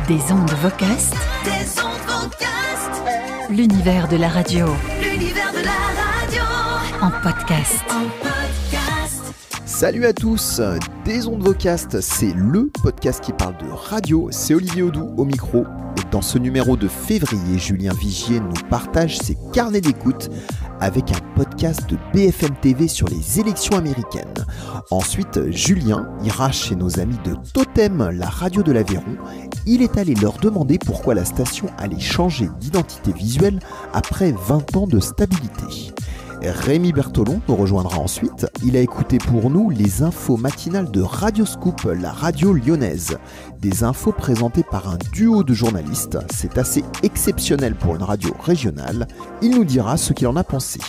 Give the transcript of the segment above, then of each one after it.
Des ondes Vocast. L'univers de la radio. En podcast. Salut à tous, Des ondes Vocast, c'est le podcast qui parle de radio. C'est Olivier Audou au micro. Et dans ce numéro de février, Julien Vigier nous partage ses carnets d'écoute avec un podcast de BFM TV sur les élections américaines. Ensuite, Julien ira chez nos amis de Totem, la radio de l'Aveyron. Il est allé leur demander pourquoi la station allait changer d'identité visuelle après 20 ans de stabilité. Rémi Bertolon nous rejoindra ensuite. Il a écouté pour nous les infos matinales de Radio Scoop, la radio lyonnaise. Des infos présentées par un duo de journalistes. C'est assez exceptionnel pour une radio régionale. Il nous dira ce qu'il en a pensé.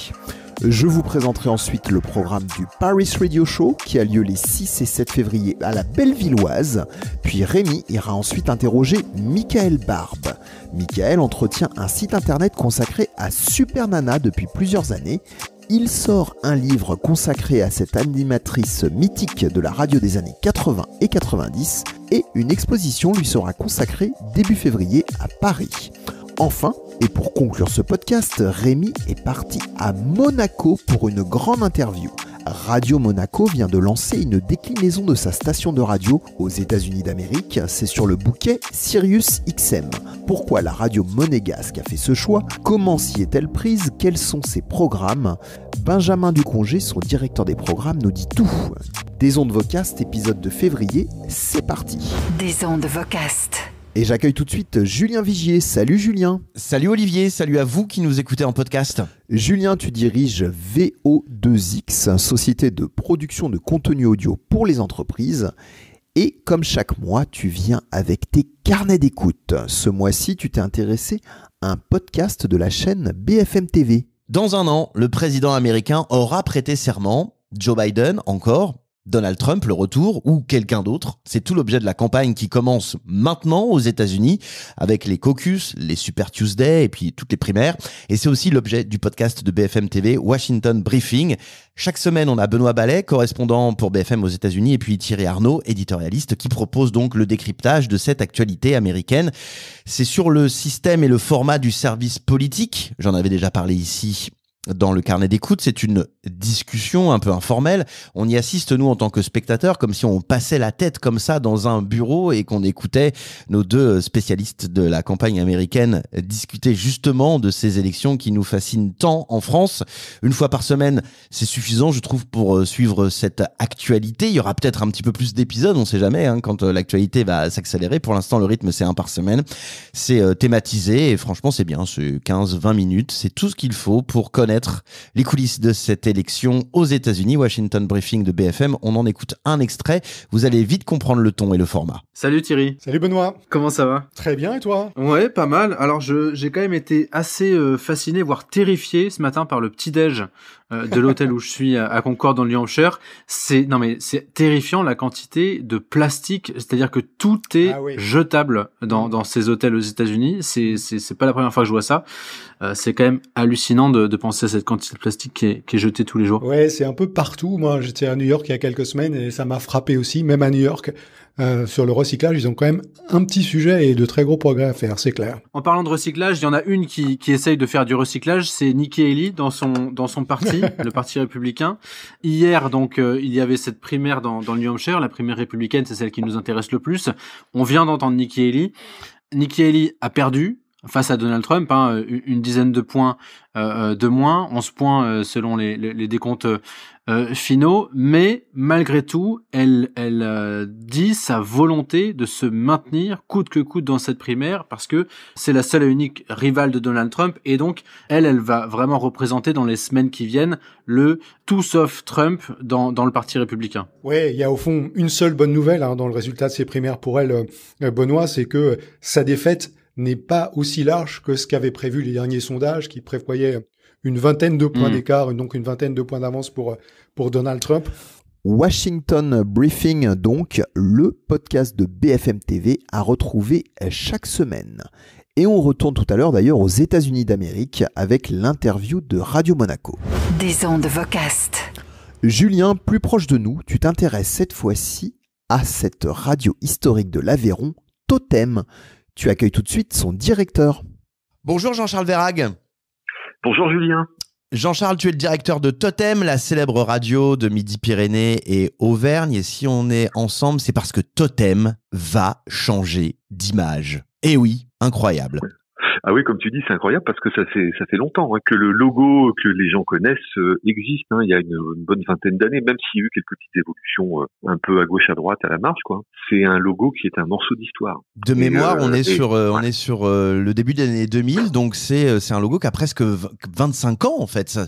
Je vous présenterai ensuite le programme du Paris Radio Show qui a lieu les 6 et 7 février à la Bellevilloise. Puis Rémi ira ensuite interroger Michael Barbe. Michael entretient un site internet consacré à Super Nana depuis plusieurs années. Il sort un livre consacré à cette animatrice mythique de la radio des années 80 et 90 et une exposition lui sera consacrée début février à Paris. Enfin, et pour conclure ce podcast, Rémi est parti à Monaco pour une grande interview. Radio Monaco vient de lancer une déclinaison de sa station de radio aux États-Unis d'Amérique. C'est sur le bouquet Sirius XM. Pourquoi la radio monégasque a fait ce choix? Comment s'y est-elle prise? Quels sont ses programmes? Benjamin Ducongé, son directeur des programmes, nous dit tout. Des ondes Vocast, épisode de février, c'est parti. Des ondes Vocast. Et j'accueille tout de suite Julien Vigier. Salut Julien. Salut Olivier, salut à vous qui nous écoutez en podcast. Julien, tu diriges VO2X, société de production de contenu audio pour les entreprises. Et comme chaque mois, tu viens avec tes carnets d'écoute. Ce mois-ci, tu t'es intéressé à un podcast de la chaîne BFM TV. Dans un an, le président américain aura prêté serment. Joe Biden encore. Donald Trump, le retour, ou quelqu'un d'autre. C'est tout l'objet de la campagne qui commence maintenant aux États-Unis avec les caucus, les Super Tuesday et puis toutes les primaires. Et c'est aussi l'objet du podcast de BFM TV, Washington Briefing. Chaque semaine, on a Benoît Ballet, correspondant pour BFM aux États-Unis, et puis Thierry Arnaud, éditorialiste, qui propose donc le décryptage de cette actualité américaine. C'est sur le système et le format du service politique. J'en avais déjà parlé ici dans le carnet d'écoute. C'est une discussion un peu informelle. On y assiste, nous, en tant que spectateurs, comme si on passait la tête comme ça dans un bureau et qu'on écoutait nos deux spécialistes de la campagne américaine discuter justement de ces élections qui nous fascinent tant en France. Une fois par semaine, c'est suffisant, je trouve, pour suivre cette actualité. Il y aura peut-être un petit peu plus d'épisodes, on sait jamais, quand l'actualité va s'accélérer. Pour l'instant, le rythme, c'est un par semaine. C'est thématisé et franchement, c'est bien. C'est 15-20 minutes. C'est tout ce qu'il faut pour connaître les coulisses de cette élection aux États-Unis. Washington Briefing de BFM, on en écoute un extrait. Vous allez vite comprendre le ton et le format. Salut Thierry. Salut Benoît. Comment ça va? Très bien, et toi? Ouais, pas mal. Alors j'ai quand même été assez fasciné, voire terrifié ce matin par le petit-déj de l'hôtel où je suis à Concorde dans le New Hampshire. C'est terrifiant la quantité de plastique, c'est-à-dire que tout est jetable dans ces hôtels aux États-Unis. C'est pas la première fois que je vois ça. C'est quand même hallucinant de penser à cette quantité de plastique qui est jetée tous les jours. Ouais, c'est un peu partout. Moi, j'étais à New York il y a quelques semaines et ça m'a frappé aussi, même à New York. Sur le recyclage, ils ont quand même un petit sujet et de très gros progrès à faire, c'est clair. En parlant de recyclage, il y en a une qui essaye de faire du recyclage, c'est Nikki Haley dans son parti, le parti républicain. Hier, donc, il y avait cette primaire dans le New Hampshire, la primaire républicaine, c'est celle qui nous intéresse le plus. On vient d'entendre Nikki Haley. Nikki Haley a perdu face à Donald Trump, une dizaine de points de moins, 11 points selon les décomptes finaux, mais malgré tout, elle dit sa volonté de se maintenir coûte que coûte dans cette primaire parce que c'est la seule et unique rivale de Donald Trump et donc elle va vraiment représenter dans les semaines qui viennent le tout sauf Trump dans le parti républicain. Ouais, il y a au fond une seule bonne nouvelle dans le résultat de ces primaires pour elle, Benoît, c'est que sa défaite n'est pas aussi large que ce qu'avaient prévu les derniers sondages qui prévoyaient une vingtaine de points d'écart, donc une vingtaine de points d'avance pour Donald Trump. Washington Briefing, donc, le podcast de BFM TV à retrouver chaque semaine. Et on retourne tout à l'heure d'ailleurs aux États-Unis d'Amérique avec l'interview de Radio Monaco. Des ondes Vocast. Julien, plus proche de nous, tu t'intéresses cette fois-ci à cette radio historique de l'Aveyron, Totem. Tu accueilles tout de suite son directeur. Bonjour Jean-Charles Verhaeghe. Bonjour Julien. Jean-Charles, tu es le directeur de Totem, la célèbre radio de Midi-Pyrénées et Auvergne. Et si on est ensemble, c'est parce que Totem va changer d'image. Et oui, incroyable. Ah oui, comme tu dis, c'est incroyable parce que ça fait longtemps que le logo que les gens connaissent existe. Il y a une bonne vingtaine d'années, même s'il y a eu quelques petites évolutions un peu à gauche à droite à la marge, quoi. C'est un logo qui est un morceau d'histoire. De mémoire, on est sur le début des années 2000, donc c'est un logo qui a presque 25 ans en fait.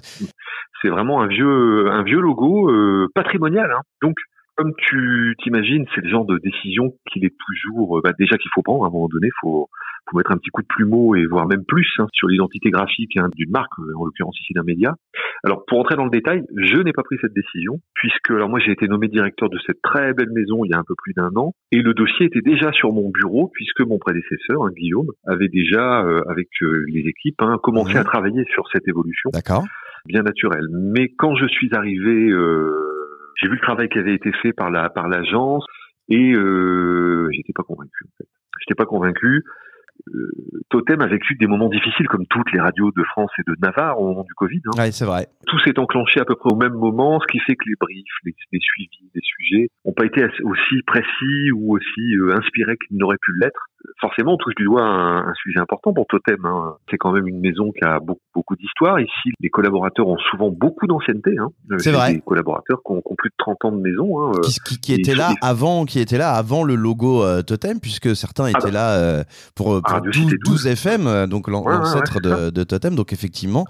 C'est vraiment un vieux logo patrimonial. Donc, comme tu t'imagines, c'est le genre de décision qu'il est toujours, déjà qu'il faut prendre à un moment donné, faut mettre un petit coup de plumeau et voire même plus sur l'identité graphique d'une marque, en l'occurrence ici d'un média. Alors pour entrer dans le détail, je n'ai pas pris cette décision puisque alors moi j'ai été nommé directeur de cette très belle maison il y a un peu plus d'1 an et le dossier était déjà sur mon bureau puisque mon prédécesseur, Guillaume, avait déjà avec les équipes commencé à travailler sur cette évolution. D'accord. Bien naturelle. Mais quand je suis arrivé, j'ai vu le travail qui avait été fait par l'agence et j'étais pas convaincu en fait. J'étais pas convaincu. Totem a vécu des moments difficiles comme toutes les radios de France et de Navarre au moment du Covid. Oui, c'est vrai. Tout s'est enclenché à peu près au même moment, ce qui fait que les briefs, les suivis des sujets n'ont pas été aussi précis ou aussi inspirés qu'ils n'auraient pu l'être. Forcément, on touche du doigt un sujet important pour Totem. C'est quand même une maison qui a beaucoup d'histoire. Ici, les collaborateurs ont souvent beaucoup d'ancienneté. C'est vrai. Des collaborateurs qui ont plus de 30 ans de maison. Qui étaient là avant le logo Totem, puisque certains étaient là pour 12 FM, donc l'ancêtre de Totem. Donc effectivement,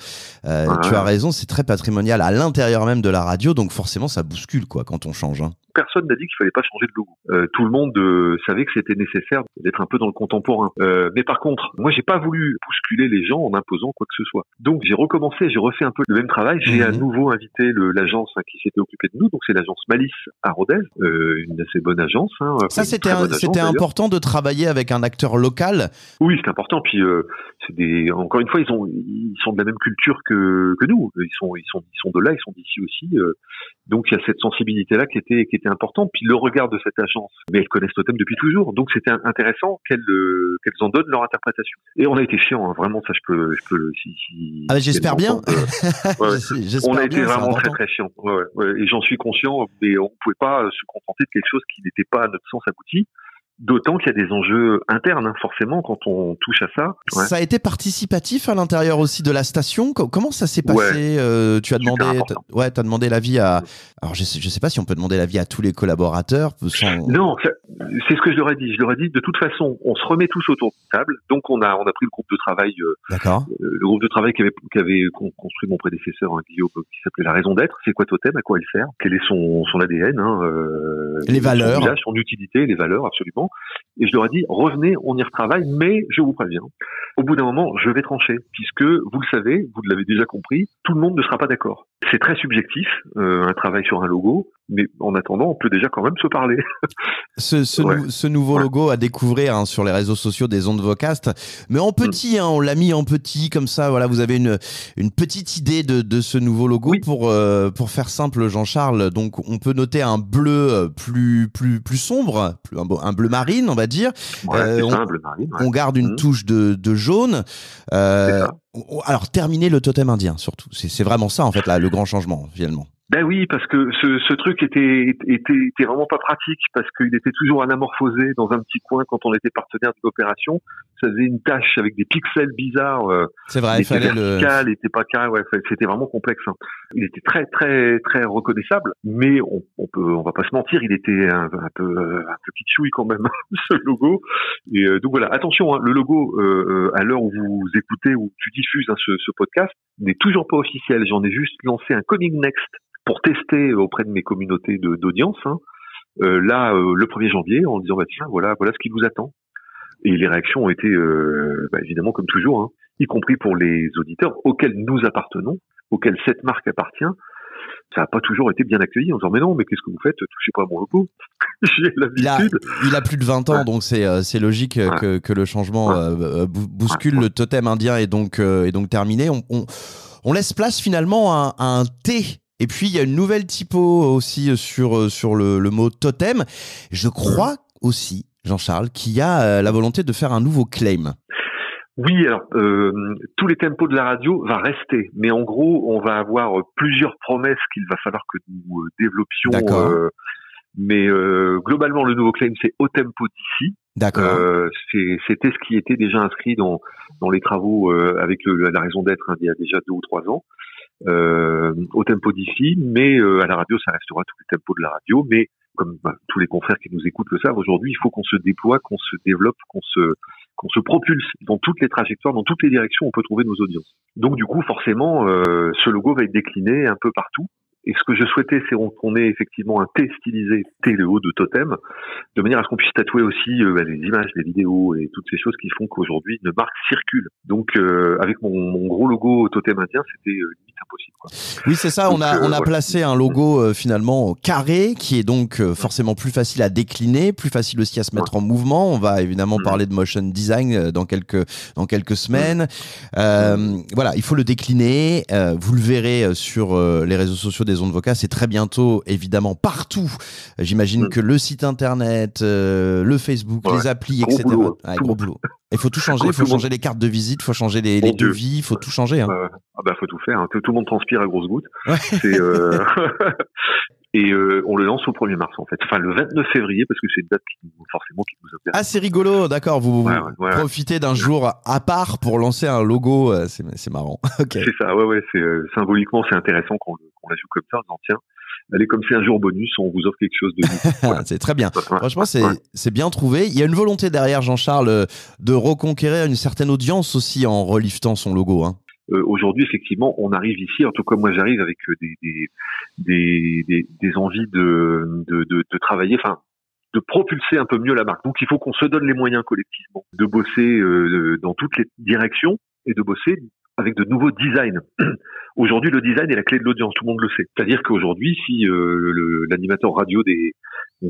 tu as raison, c'est très patrimonial à l'intérieur même de la radio, donc forcément ça bouscule quoi quand on change. Personne n'a dit qu'il fallait pas changer de logo. Tout le monde savait que c'était nécessaire d'être un peu dans le contemporain. Mais par contre, moi j'ai pas voulu bousculer les gens en imposant quoi que ce soit. Donc j'ai recommencé, j'ai refait un peu le même travail. J'ai à nouveau invité l'agence qui s'était occupée de nous. Donc c'est l'agence Malice à Rodez, une assez bonne agence. Ça c'était important de travailler avec un acteur local. Oui, c'est important. Puis encore une fois, ils sont de la même culture que nous. Ils sont de là, ils sont d'ici aussi. Donc il y a cette sensibilité là qui était importante. Puis le regard de cette agence, mais elles connaissent Totem depuis toujours. Donc c'était intéressant qu'elles en donnent leur interprétation. Et on a été chiants, vraiment. Ça, je peux j'espère bien. On a été vraiment très très chiants. Ouais. Et j'en suis conscient. Mais on pouvait pas se contenter de quelque chose qui n'était pas à notre sens abouti. D'autant qu'il y a des enjeux internes, forcément, quand on touche à ça. Ouais. Ça a été participatif à l'intérieur aussi de la station. Comment ça s'est passé? Tu as t'as demandé l'avis à. Alors je sais pas si on peut demander l'avis à tous les collaborateurs. Non, c'est ce que je leur ai dit. Je leur ai dit, de toute façon, on se remet tous autour de table. Donc on a pris le groupe de travail. D'accord. Le groupe de travail qu'avait construit mon prédécesseur, Guillaume, qui s'appelait La Raison d'être. C'est quoi Totem? À quoi il sert? Quel est son ADN? Les valeurs. Son usage, son utilité, les valeurs, absolument. Et je leur ai dit, revenez, on y retravaille, mais je vous préviens, au bout d'un moment, je vais trancher, puisque, vous le savez, vous l'avez déjà compris, tout le monde ne sera pas d'accord. C'est très subjectif, un travail sur un logo, mais en attendant, on peut déjà quand même se parler. Ce nouveau logo à découvrir sur les réseaux sociaux des Ondes Vocast, mais en petit, on l'a mis en petit, comme ça, voilà, vous avez une petite idée de ce nouveau logo. Oui. Pour faire simple, Jean-Charles, donc on peut noter un bleu plus sombre, un bleu marine, on va dire. Un bleu marine. Ouais. On garde une touche de jaune. Alors, terminer le totem indien, surtout. C'est vraiment ça, en fait, là, le grand changement, finalement. Ben oui, parce que ce truc était vraiment pas pratique, parce qu'il était toujours anamorphosé dans un petit coin quand on était partenaire de l'opération. Ça faisait une tâche avec des pixels bizarres. C'est vrai, il fallait vertical, il était pas carré, c'était vraiment complexe. Il était très très très reconnaissable, mais on va pas se mentir, il était un peu kitschouille quand même ce logo. Et donc voilà, attention, le logo à l'heure où vous écoutez ou tu diffuses ce podcast n'est toujours pas officiel. J'en ai juste lancé un Coming Next pour tester auprès de mes communautés d'audience, le 1er janvier, en disant tiens, voilà ce qui vous attend. Et les réactions ont été évidemment comme toujours, y compris pour les auditeurs auxquels nous appartenons, auxquels cette marque appartient. Ça n'a pas toujours été bien accueilli en disant mais non, mais qu'est-ce que vous faites, touchez pas à mon logo. J'ai l'habitude. Il a plus de 20 ans, donc c'est logique que le changement bouscule. Le totem indien est donc terminé. On laisse place finalement à un T. Et puis, il y a une nouvelle typo aussi sur le mot totem. Je crois aussi Jean-Charles, qui a la volonté de faire un nouveau claim. Oui, alors tous les tempos de la radio va rester, mais en gros, on va avoir plusieurs promesses qu'il va falloir que nous développions. D'accord. Mais globalement, le nouveau claim, c'est au tempo d'ici. D'accord. C'était ce qui était déjà inscrit dans les travaux avec la raison d'être il y a déjà 2 ou 3 ans. Au tempo d'ici, mais à la radio, ça restera tous les tempos de la radio. Mais comme tous les confrères qui nous écoutent le savent, aujourd'hui, il faut qu'on se déploie, qu'on se développe, qu'on se propulse dans toutes les trajectoires, dans toutes les directions où on peut trouver nos audiences. Donc du coup, forcément, ce logo va être décliné un peu partout. Et ce que je souhaitais, c'est qu'on ait effectivement un T stylisé, T le haut de Totem, de manière à ce qu'on puisse tatouer aussi les images, les vidéos et toutes ces choses qui font qu'aujourd'hui une marque circule. Donc avec mon gros logo Totem indien, c'était limite impossible, quoi. Oui, c'est ça. Donc, on a voilà, placé un logo finalement carré, qui est donc forcément plus facile à décliner, plus facile aussi à se mettre en mouvement. On va évidemment parler de motion design dans quelques semaines. Voilà, il faut le décliner. Vous le verrez sur les réseaux sociaux des Ondes Vocastes, c'est très bientôt évidemment partout. J'imagine que le site internet, le Facebook, les applis, gros etc. Boulot, gros boulot. Il faut tout changer, il faut changer les cartes de visite, il faut changer les devis, il faut tout changer. Hein. Faut tout faire. Hein. Tout le monde transpire à grosses gouttes. Ouais. Et on le lance au 1er mars en fait. Enfin le 29 février parce que c'est une date qui nous intéresse. Ah, c'est rigolo, d'accord. Vous profitez d'un jour à part pour lancer un logo, c'est marrant. Okay. C'est ça, ouais, c'est symboliquement c'est intéressant qu'on la joue comme ça, on en tient. Allez, comme c'est un jour bonus, on vous offre quelque chose de nouveau. Voilà. C'est très bien. Franchement, c'est bien trouvé. Il y a une volonté derrière, Jean-Charles, de reconquérir une certaine audience aussi en reliftant son logo, hein. Aujourd'hui, effectivement, on arrive ici. En tout cas, moi, j'arrive avec des envies de travailler, enfin, de propulser un peu mieux la marque. Donc, il faut qu'on se donne les moyens collectivement de bosser dans toutes les directions et de bosser avec de nouveaux designs. Aujourd'hui, le design est la clé de l'audience. Tout le monde le sait. C'est-à-dire qu'aujourd'hui, si l'animateur radio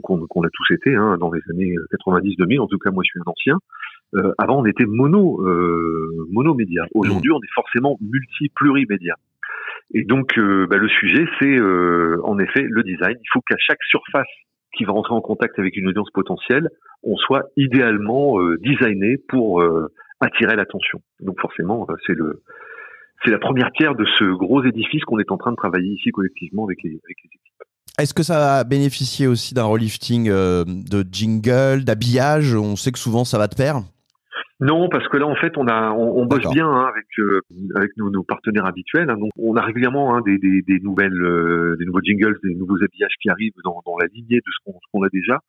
qu'on a tous été dans les années 90-2000, en tout cas, moi, je suis un ancien. Avant, on était monomédia. Aujourd'hui, on est forcément plurimédia. Et donc, le sujet, c'est en effet le design. Il faut qu'à chaque surface qui va rentrer en contact avec une audience potentielle, on soit idéalement designé pour attirer l'attention. Donc, forcément, c'est la première pierre de ce gros édifice qu'on est en train de travailler ici collectivement avec les équipes. Est-ce que ça a bénéficié aussi d'un relifting de jingle, d'habillage? On sait que souvent ça va de pair. Non, parce que là, en fait, on bosse bien avec nos partenaires habituels. Donc, on a régulièrement des nouveaux jingles, des nouveaux habillages qui arrivent dans la lignée de ce qu'on a déjà.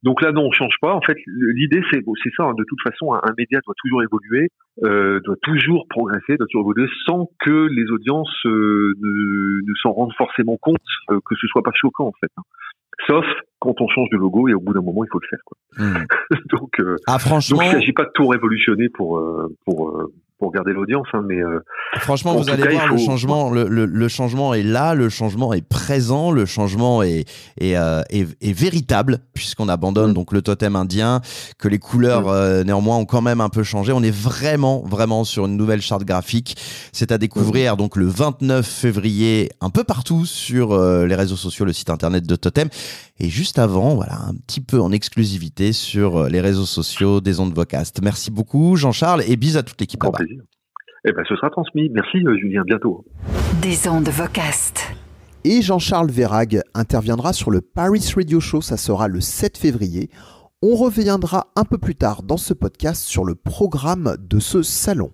Donc là, non, on change pas. En fait, l'idée, c'est ça. De toute façon, un média doit toujours évoluer, doit toujours progresser, doit toujours évoluer, sans que les audiences ne s'en rendent forcément compte, que ce soit pas choquant, en fait. Sauf quand on change de logo et au bout d'un moment il faut le faire, quoi. Donc franchement, il ne s'agit pas de tout révolutionner pour garder l'audience, mais franchement vous allez voir, le changement le changement est là, le changement est présent, le changement est véritable, puisqu'on abandonne donc le totem indien, que les couleurs néanmoins ont quand même un peu changé. On est vraiment sur une nouvelle charte graphique. C'est à découvrir donc le 29 février un peu partout sur les réseaux sociaux, le site internet de Totem, et juste avant, voilà, un petit peu en exclusivité sur les réseaux sociaux des Ondes Vocastes. Merci beaucoup Jean-Charles et bis à toute l'équipe là-bas. Ce sera transmis. Merci Julien, bientôt. Des Ondes Vocastes. Et Jean-Charles Verhaeghe interviendra sur le Paris Radio Show, ça sera le 7 février. On reviendra un peu plus tard dans ce podcast sur le programme de ce salon.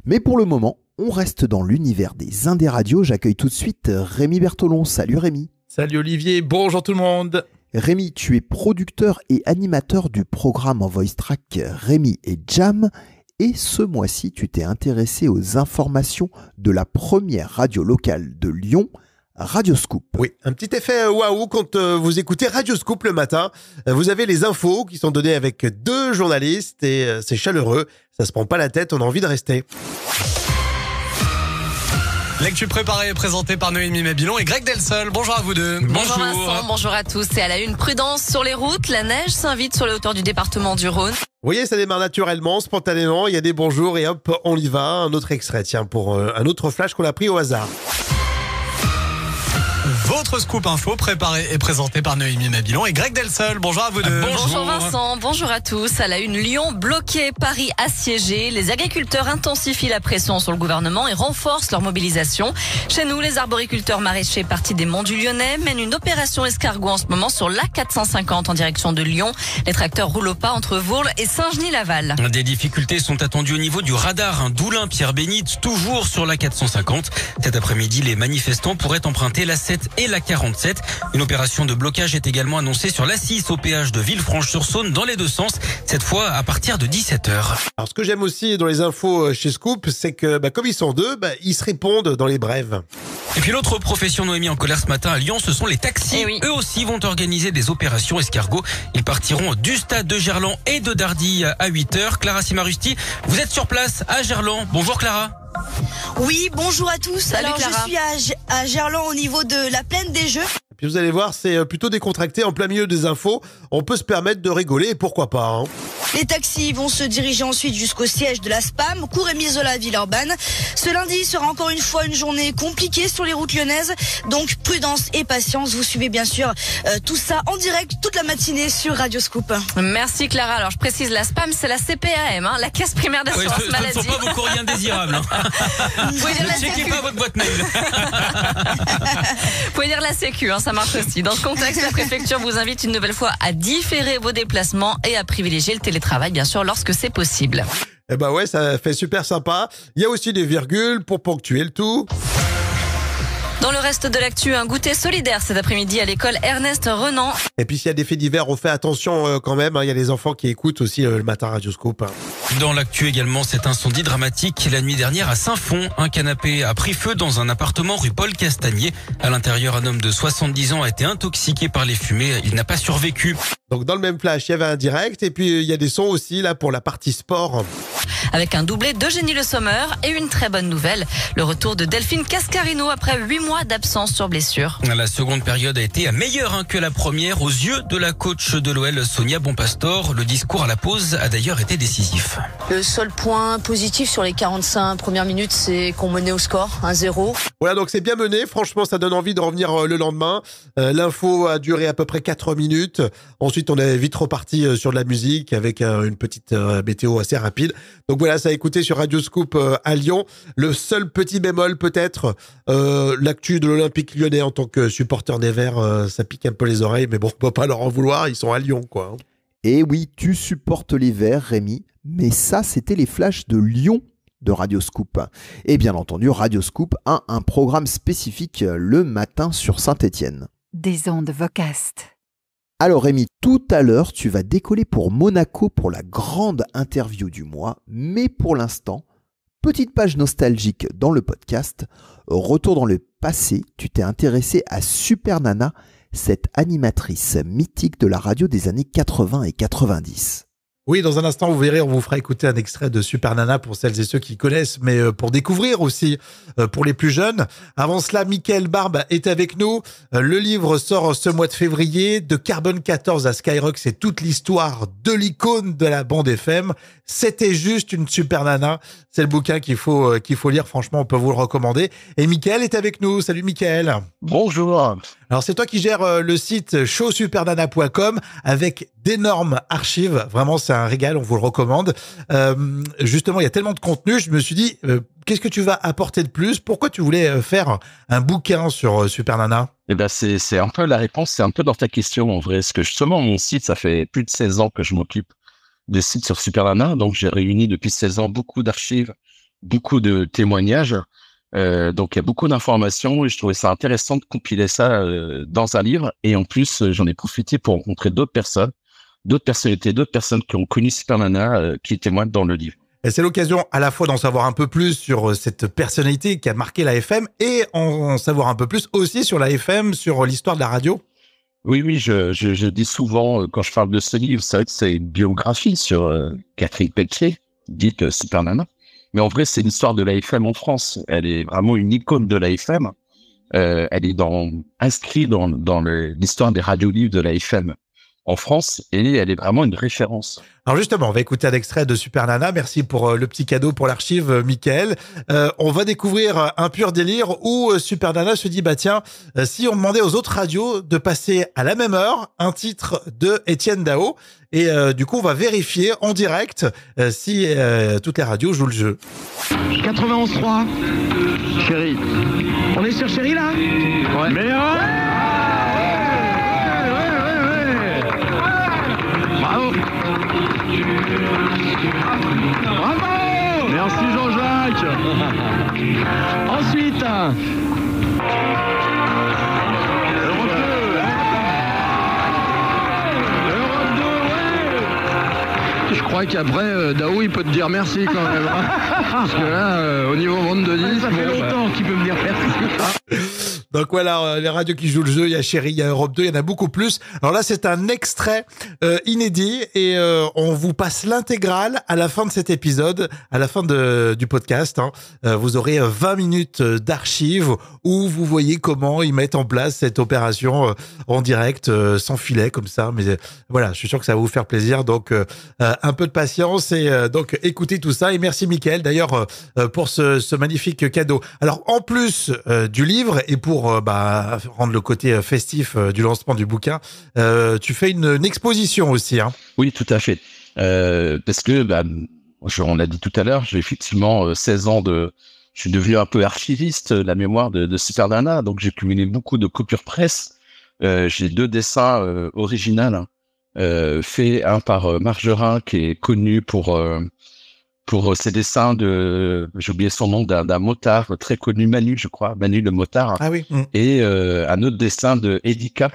Mais pour le moment, on reste dans l'univers des indés radios. J'accueille tout de suite Rémi Bertolon. Salut Rémi. Salut Olivier, bonjour tout le monde. Rémi, tu es producteur et animateur du programme en voice track Rémi et Jam. Et ce mois-ci, tu t'es intéressé aux informations de la première radio locale de Lyon, Radio Scoop. Oui, un petit effet waouh quand vous écoutez Radio Scoop le matin. Vous avez les infos qui sont données avec 2 journalistes et c'est chaleureux. Ça se prend pas la tête, on a envie de rester. L'actu préparée et présentée par Noémie Mabilon et Greg Delsol. Bonjour à vous deux. Bonjour Vincent, bonjour à tous. Et à la une, prudence sur les routes. La neige s'invite sur les hauteurs du département du Rhône. Vous voyez, ça démarre naturellement, spontanément. Il y a des bonjours et hop, on y va. Un autre extrait, tiens, pour un autre flash qu'on a pris au hasard. Votre scoop info préparé et présenté par Noémie Mabilon et Greg Delsol. Bonjour à vous deux. Bonjour Vincent. Clément, bonjour à tous. À la une, Lyon bloqué, Paris assiégé. Les agriculteurs intensifient la pression sur le gouvernement et renforcent leur mobilisation. Chez nous, les arboriculteurs maraîchers partis des Monts du Lyonnais mènent une opération escargot en ce moment sur l'A450 en direction de Lyon. Les tracteurs roulent au pas entre Vourles et Saint-Genis-Laval. Des difficultés sont attendues au niveau du radar. Doulin, Pierre-Bénite, toujours sur l'A450. Cet après-midi, les manifestants pourraient emprunter l'A7 et l'A47. Une opération de blocage est également annoncée sur l'A6 au péage de Villefranche-sur-Saône dans les deux sens, cette fois à partir de 17h. Alors ce que j'aime aussi dans les infos chez Scoop, c'est que comme ils sont deux, ils se répondent dans les brèves. Et puis l'autre profession Noémie en colère ce matin à Lyon, ce sont les taxis. Eh oui. Eux aussi vont organiser des opérations escargots. Ils partiront du stade de Gerland et de Dardy à 8h. Clara Simarusti, vous êtes sur place à Gerland. Bonjour Clara. Oui, bonjour à tous. Salut, Alors Clara. je suis à Gerland au niveau de la plaine des Jeux. Et puis vous allez voir, c'est plutôt décontracté en plein milieu des infos. On peut se permettre de rigoler et pourquoi pas. Hein. Les taxis vont se diriger ensuite jusqu'au siège de la SPAM, cour Émile Zola, Villeurbanne. Ce lundi sera encore une fois une journée compliquée sur les routes lyonnaises. Donc prudence et patience. Vous suivez bien sûr tout ça en direct toute la matinée sur Radio Scoop. Merci Clara. Alors je précise, la SPAM, c'est la CPAM, la caisse primaire d'assurance Ce maladie. ne sont pas vos courriers indésirables. Vous pouvez dire la Ne checkez sécu. pas votre boîte mail. Vous pouvez dire la sécu, ça marche aussi. Dans ce contexte, la préfecture vous invite une nouvelle fois à différer vos déplacements et à privilégier le télétravail, bien sûr, lorsque c'est possible. Eh ben ouais, ça fait super sympa. Il y a aussi des virgules pour ponctuer le tout. Dans le reste de l'actu, un goûter solidaire cet après-midi à l'école Ernest Renan. Et puis s'il y a des faits divers, on fait attention quand même. Il y a les enfants qui écoutent aussi le matin Radio Scoop. Dans l'actu également, cet incendie dramatique la nuit dernière à Saint-Fond. Un canapé a pris feu dans un appartement rue Paul Castagnier. À l'intérieur, un homme de 70 ans a été intoxiqué par les fumées. Il n'a pas survécu. Donc dans le même flash, il y avait un direct et puis il y a des sons aussi là pour la partie sport. Avec un doublé d'Eugénie Le Sommer et une très bonne nouvelle, le retour de Delphine Cascarino après 8 mois d'absence sur blessure. La seconde période a été meilleure que la première aux yeux de la coach de l'OL Sonia Bonpastor. Le discours à la pause a d'ailleurs été décisif. Le seul point positif sur les 45 premières minutes, c'est qu'on menait au score 1-0. Voilà, donc c'est bien mené. Franchement, ça donne envie de revenir le lendemain. L'info a duré à peu près 4 minutes. Ensuite, on est vite reparti sur de la musique avec une petite météo assez rapide. Donc voilà, ça a écouté sur Radio Scoop à Lyon. Le seul petit bémol peut-être, l'actu de l'Olympique lyonnais en tant que supporter des Verts, ça pique un peu les oreilles. Mais bon, on peut pas leur en vouloir, ils sont à Lyon, quoi. Et oui, tu supportes les Verts, Rémi, mais ça, c'était les flashs de Lyon de Radio Scoop. Et bien entendu, Radio Scoop a un programme spécifique le matin sur Saint-Étienne. Des ondes Vocast. Alors Rémi, tout à l'heure, tu vas décoller pour Monaco pour la grande interview du mois, mais pour l'instant, petite page nostalgique dans le podcast, retour dans le passé, tu t'es intéressé à Super Nana, cette animatrice mythique de la radio des années 80 et 90. Oui, dans un instant, vous verrez, on vous fera écouter un extrait de Super Nana pour celles et ceux qui connaissent, mais pour découvrir aussi pour les plus jeunes. Avant cela, Mickaël Barbe est avec nous. Le livre sort ce mois de février. De Carbone 14 à Skyrock, c'est toute l'histoire de l'icône de la bande FM. C'était juste une Super Nana. C'est le bouquin qu'il faut lire. Franchement, on peut vous le recommander. Et Mickaël est avec nous. Salut Mickaël. Bonjour. Alors c'est toi qui gères le site showsupernana.com avec d'énormes archives. Vraiment, c'est un régal, on vous le recommande. Justement, il y a tellement de contenu, je me suis dit, qu'est-ce que tu vas apporter de plus? Pourquoi tu voulais faire un bouquin sur Super Nana? Eh ben, c'est un peu la réponse, c'est un peu dans ta question en vrai. Parce que justement, mon site, ça fait plus de 16 ans que je m'occupe de sites sur Super Nana. Donc, j'ai réuni depuis 16 ans beaucoup d'archives, beaucoup de témoignages. Donc il y a beaucoup d'informations et je trouvais ça intéressant de compiler ça dans un livre. Et en plus, j'en ai profité pour rencontrer d'autres personnalités, d'autres personnes qui ont connu Super Nana qui témoignent dans le livre. Et c'est l'occasion à la fois d'en savoir un peu plus sur cette personnalité qui a marqué la FM et en savoir un peu plus aussi sur la FM, sur l'histoire de la radio. Oui, je dis souvent quand je parle de ce livre, c'est vrai que c'est une biographie sur Catherine Pelletier, dite Super Nana. Mais en vrai, c'est l'histoire de l'AFM en France. Elle est vraiment une icône de l'AFM. Elle est inscrite dans l'histoire des radios-livres de l'AFM. en France et elle est vraiment une référence. Alors justement, on va écouter un extrait de Super Nana. Merci pour le petit cadeau pour l'archive, Mickaël. On va découvrir un pur délire où Super Nana se dit, bah tiens, si on demandait aux autres radios de passer à la même heure un titre de Étienne Dao, et du coup, on va vérifier en direct si toutes les radios jouent le jeu. 91.3, Chérie. On est sur Chérie là ? Ouais. Mais bravo. Bravo. Merci Jean-Jacques. Ensuite, je crois qu'après, Dao, il peut te dire merci quand même. Hein. Parce que là, au niveau vente de disques, ça fait longtemps qu'il peut me dire merci. Donc voilà, les radios qui jouent le jeu, il y a Chérie, il y a Europe 2, il y en a beaucoup plus. Alors là, c'est un extrait inédit et on vous passe l'intégrale à la fin de cet épisode, à la fin du podcast. Hein. Vous aurez 20 minutes d'archives où vous voyez comment ils mettent en place cette opération en direct, sans filet, comme ça. Mais voilà, je suis sûr que ça va vous faire plaisir. Donc, un peu de patience et donc écoutez tout ça. Et merci Mickaël, d'ailleurs, pour ce magnifique cadeau. Alors, en plus du livre et pour rendre le côté festif du lancement du bouquin, tu fais une exposition aussi. Hein. Oui, tout à fait. Parce que, on l'a dit tout à l'heure, j'ai effectivement 16 ans je suis devenu un peu archiviste, la mémoire de Super Nana, donc j'ai cumulé beaucoup de copiures presse. J'ai 2 dessins originaux, faits, un par Margerin, qui est connu pour ses dessins j'ai oublié son nom, d'un motard très connu, Manu, je crois, Manu le motard. Ah oui. Et un autre dessin de Edika,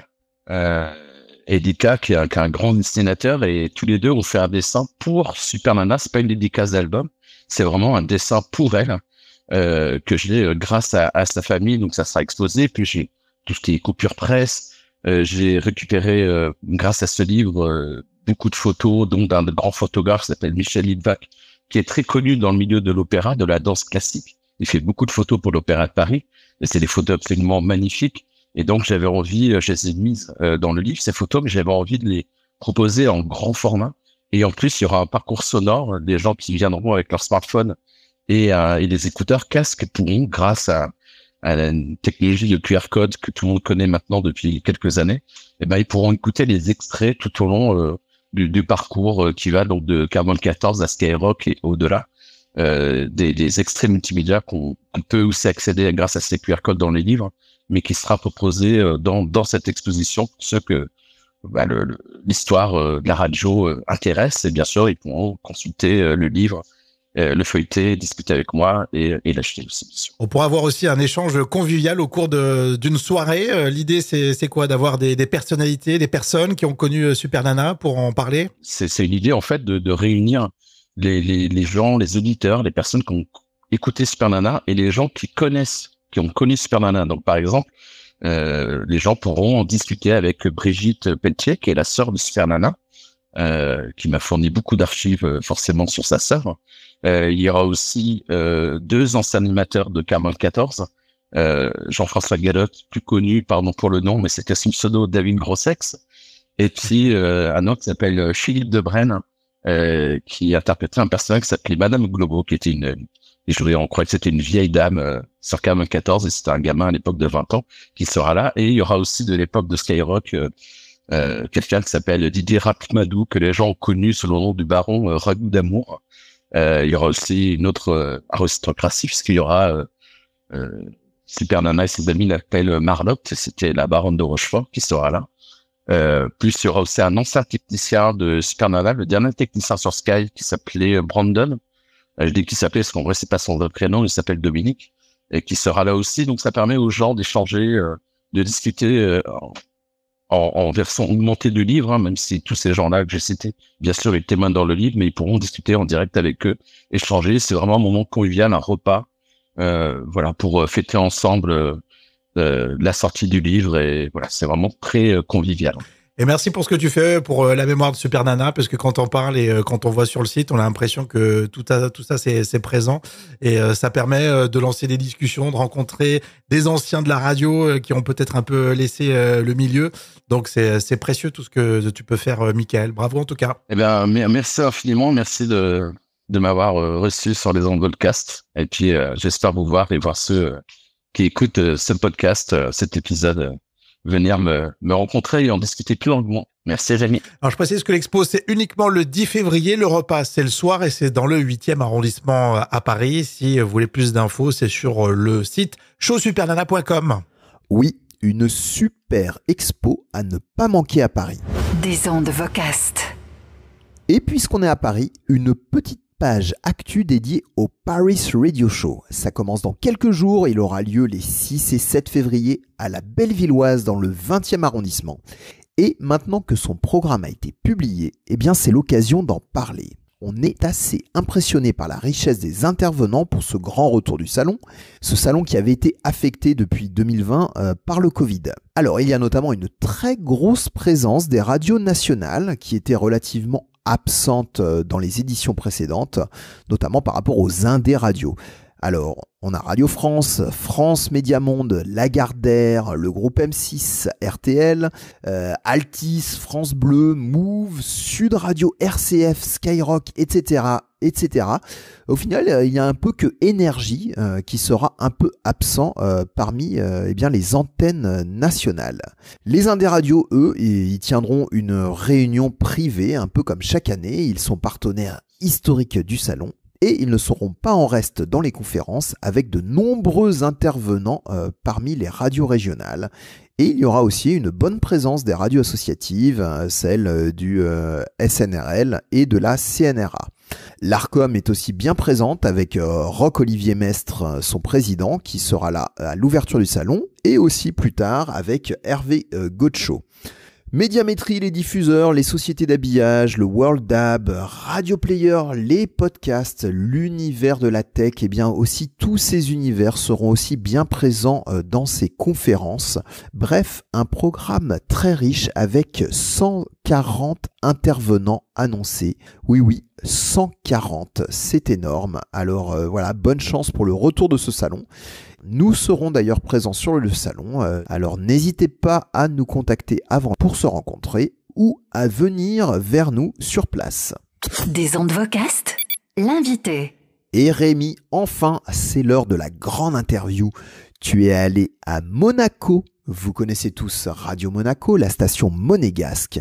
qui est un grand dessinateur, et tous les deux ont fait un dessin pour Super Nana. C'est pas une dédicace d'album, c'est vraiment un dessin pour elle, que je l'ai grâce à sa famille, donc ça sera exposé. Puis j'ai tout ce qui est coupure presse, j'ai récupéré grâce à ce livre beaucoup de photos, dont d'un grand photographe qui s'appelle Michel Lidvac, qui est très connu dans le milieu de l'opéra, de la danse classique. Il fait beaucoup de photos pour l'Opéra de Paris, et c'est des photos absolument magnifiques. Et donc, j'avais envie, je les ai mises dans le livre, ces photos, mais j'avais envie de les proposer en grand format. Et en plus, il y aura un parcours sonore, des gens qui viendront avec leur smartphone et les écouteurs casques pourront, grâce à la technologie de QR code que tout le monde connaît maintenant depuis quelques années, ils pourront écouter les extraits tout au long du parcours qui va donc de 44 à Skyrock et au-delà, des extraits multimédia qu'on peut aussi accéder grâce à ces QR codes dans les livres, mais qui sera proposé dans cette exposition pour ceux que l'histoire de la radio intéresse. Et bien sûr, ils pourront consulter le livre, le feuilleter, discuter avec moi et l'acheter aussi. On pourra avoir aussi un échange convivial au cours d'une soirée. L'idée, c'est quoi? D'avoir des personnalités, des personnes qui ont connu Super Nana pour en parler? C'est une idée, en fait, de réunir les gens, les auditeurs, les personnes qui ont écouté Super Nana et les gens qui ont connu Super Nana. Donc, par exemple, les gens pourront en discuter avec Brigitte Pelletier, qui est la sœur de Super Nana, qui m'a fourni beaucoup d'archives, forcément, sur sa sœur. Il y aura aussi 2 anciens animateurs de 44, Jean-François Galotte, plus connu, pardon pour le nom, mais c'était son pseudo, David Grossex, et puis un autre qui s'appelle Philippe Debrenne, qui interprétait un personnage qui s'appelait Madame Globo, qui était on croit que c'était une vieille dame sur 44, et c'était un gamin à l'époque de 20 ans qui sera là. Et il y aura aussi de l'époque de Skyrock quelqu'un qui s'appelle Didier Rapmadou, que les gens ont connu sous le nom du baron Ragout d'Amour. Il y aura aussi une autre aristocratie, puisqu'il y aura Super Nana et ses amis l'appellent Marlotte, c'était la baronne de Rochefort qui sera là. Plus il y aura aussi un ancien technicien de Super Nana, le dernier technicien sur Sky, qui s'appelait Brandon. Je dis qu'il s'appelait parce qu'en vrai c'est pas son vrai prénom, il s'appelle Dominique, et qui sera là aussi. Donc ça permet aux gens d'échanger, de discuter en version augmentée du livre, hein, même si tous ces gens-là que j'ai cités, bien sûr, ils témoignent dans le livre, mais ils pourront discuter en direct avec eux, échanger. C'est vraiment un moment convivial, un repas, pour fêter ensemble la sortie du livre, et voilà, c'est vraiment très convivial. Et merci pour ce que tu fais pour la mémoire de Super Nana, parce que quand on parle et quand on voit sur le site, on a l'impression que tout ça c'est présent et ça permet de lancer des discussions, de rencontrer des anciens de la radio qui ont peut-être un peu laissé le milieu. Donc c'est précieux tout ce que tu peux faire, Michael. Bravo en tout cas. Eh bien, merci infiniment, merci de m'avoir reçu sur les ondes podcast. Et puis j'espère vous voir et voir ceux qui écoutent ce podcast, cet épisode. Venir me rencontrer et en discuter plus longuement. Merci, Rémi. Alors, je précise que l'expo, c'est uniquement le 10 février. Le repas, c'est le soir et c'est dans le 8e arrondissement à Paris. Si vous voulez plus d'infos, c'est sur le site showsupernana.com. Oui, une super expo à ne pas manquer à Paris. Des ondes Vocast. Et puisqu'on est à Paris, une petite page actu dédiée au Paris Radio Show. Ça commence dans quelques jours, il aura lieu les 6 et 7 février à la Bellevilloise dans le 20e arrondissement. Et maintenant que son programme a été publié, eh bien c'est l'occasion d'en parler. On est assez impressionné par la richesse des intervenants pour ce grand retour du salon, ce salon qui avait été affecté depuis 2020 par le Covid. Alors il y a notamment une très grosse présence des radios nationales qui étaient relativement absente dans les éditions précédentes, notamment par rapport aux indés radios. Alors, on a Radio France, France Média Monde, Lagardère, le groupe M6, RTL, Altis, France Bleu, Move, Sud Radio, RCF, Skyrock, etc., etc. Au final, il y a un peu que Énergie qui sera un peu absent parmi les antennes nationales. Les indés radios, eux, ils tiendront une réunion privée, un peu comme chaque année. Ils sont partenaires historiques du salon. Et ils ne seront pas en reste dans les conférences avec de nombreux intervenants parmi les radios régionales. Et il y aura aussi une bonne présence des radios associatives, celles du SNRL et de la CNRA. L'ARCOM est aussi bien présente avec Roch-Olivier Mestre, son président, qui sera là à l'ouverture du salon, et aussi plus tard avec Hervé Gaucho. Médiamétrie, les diffuseurs, les sociétés d'habillage, le World Dab, Radio Player, les podcasts, l'univers de la tech, et bien aussi tous ces univers seront aussi bien présents dans ces conférences. Bref, un programme très riche avec 140 intervenants annoncés. Oui, 140, c'est énorme. Alors voilà, bonne chance pour le retour de ce salon. Nous serons d'ailleurs présents sur le salon, alors n'hésitez pas à nous contacter avant pour se rencontrer ou à venir vers nous sur place. Des ondes Vocast, l'invité. Et Rémi, enfin, c'est l'heure de la grande interview. Tu es allé à Monaco. Vous connaissez tous Radio Monaco, la station monégasque.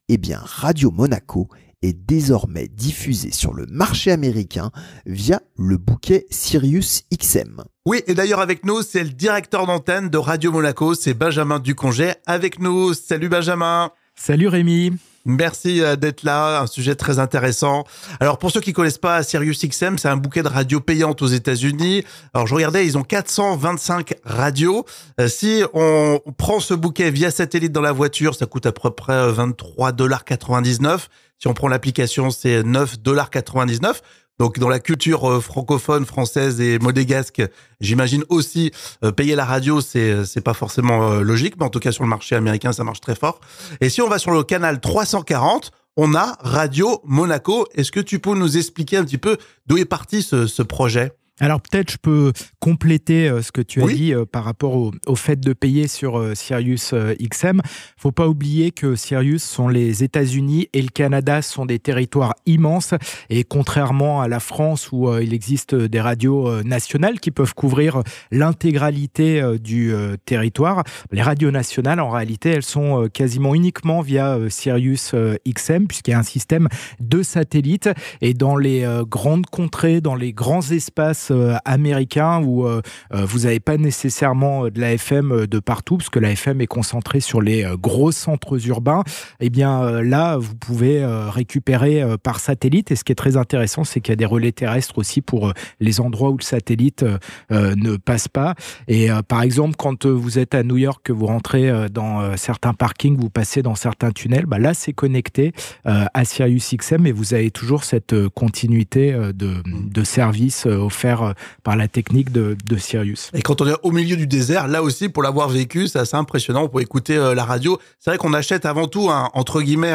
Eh bien, Radio Monaco est désormais diffusée sur le marché américain via le bouquet Sirius XM. Oui, et d'ailleurs avec nous, c'est le directeur d'antenne de Radio Monaco, c'est Benjamin Ducongé avec nous. Salut Benjamin. Salut Rémi. Merci d'être là, un sujet très intéressant. Alors pour ceux qui connaissent pas Sirius XM, c'est un bouquet de radios payantes aux États-Unis. Alors je regardais, ils ont 425 radios. Si on prend ce bouquet via satellite dans la voiture, ça coûte à peu près $23,99. Si on prend l'application, c'est $9,99. Donc dans la culture francophone, française et monégasque, j'imagine aussi payer la radio, c'est pas forcément logique, mais en tout cas sur le marché américain, ça marche très fort. Et si on va sur le canal 340, on a Radio Monaco. Est-ce que tu peux nous expliquer un petit peu d'où est parti ce projet ? Alors peut-être je peux compléter ce que tu as dit par rapport au fait de payer sur Sirius XM. Faut pas oublier que Sirius sont les États-Unis et le Canada sont des territoires immenses et contrairement à la France où il existe des radios nationales qui peuvent couvrir l'intégralité du territoire, les radios nationales en réalité elles sont quasiment uniquement via Sirius XM puisqu'il y a un système de satellites et dans les grandes contrées, dans les grands espaces américain où vous n'avez pas nécessairement de la FM de partout parce que la FM est concentrée sur les gros centres urbains, et bien là vous pouvez récupérer par satellite et ce qui est très intéressant c'est qu'il y a des relais terrestres aussi pour les endroits où le satellite ne passe pas et par exemple quand vous êtes à New York que vous rentrez dans certains parkings, vous passez dans certains tunnels, là c'est connecté à Sirius XM et vous avez toujours cette continuité de service offert faire par la technique de Sirius. Et quand on est au milieu du désert, là aussi, pour l'avoir vécu, c'est assez impressionnant pour écouter la radio. C'est vrai qu'on achète avant tout, entre guillemets,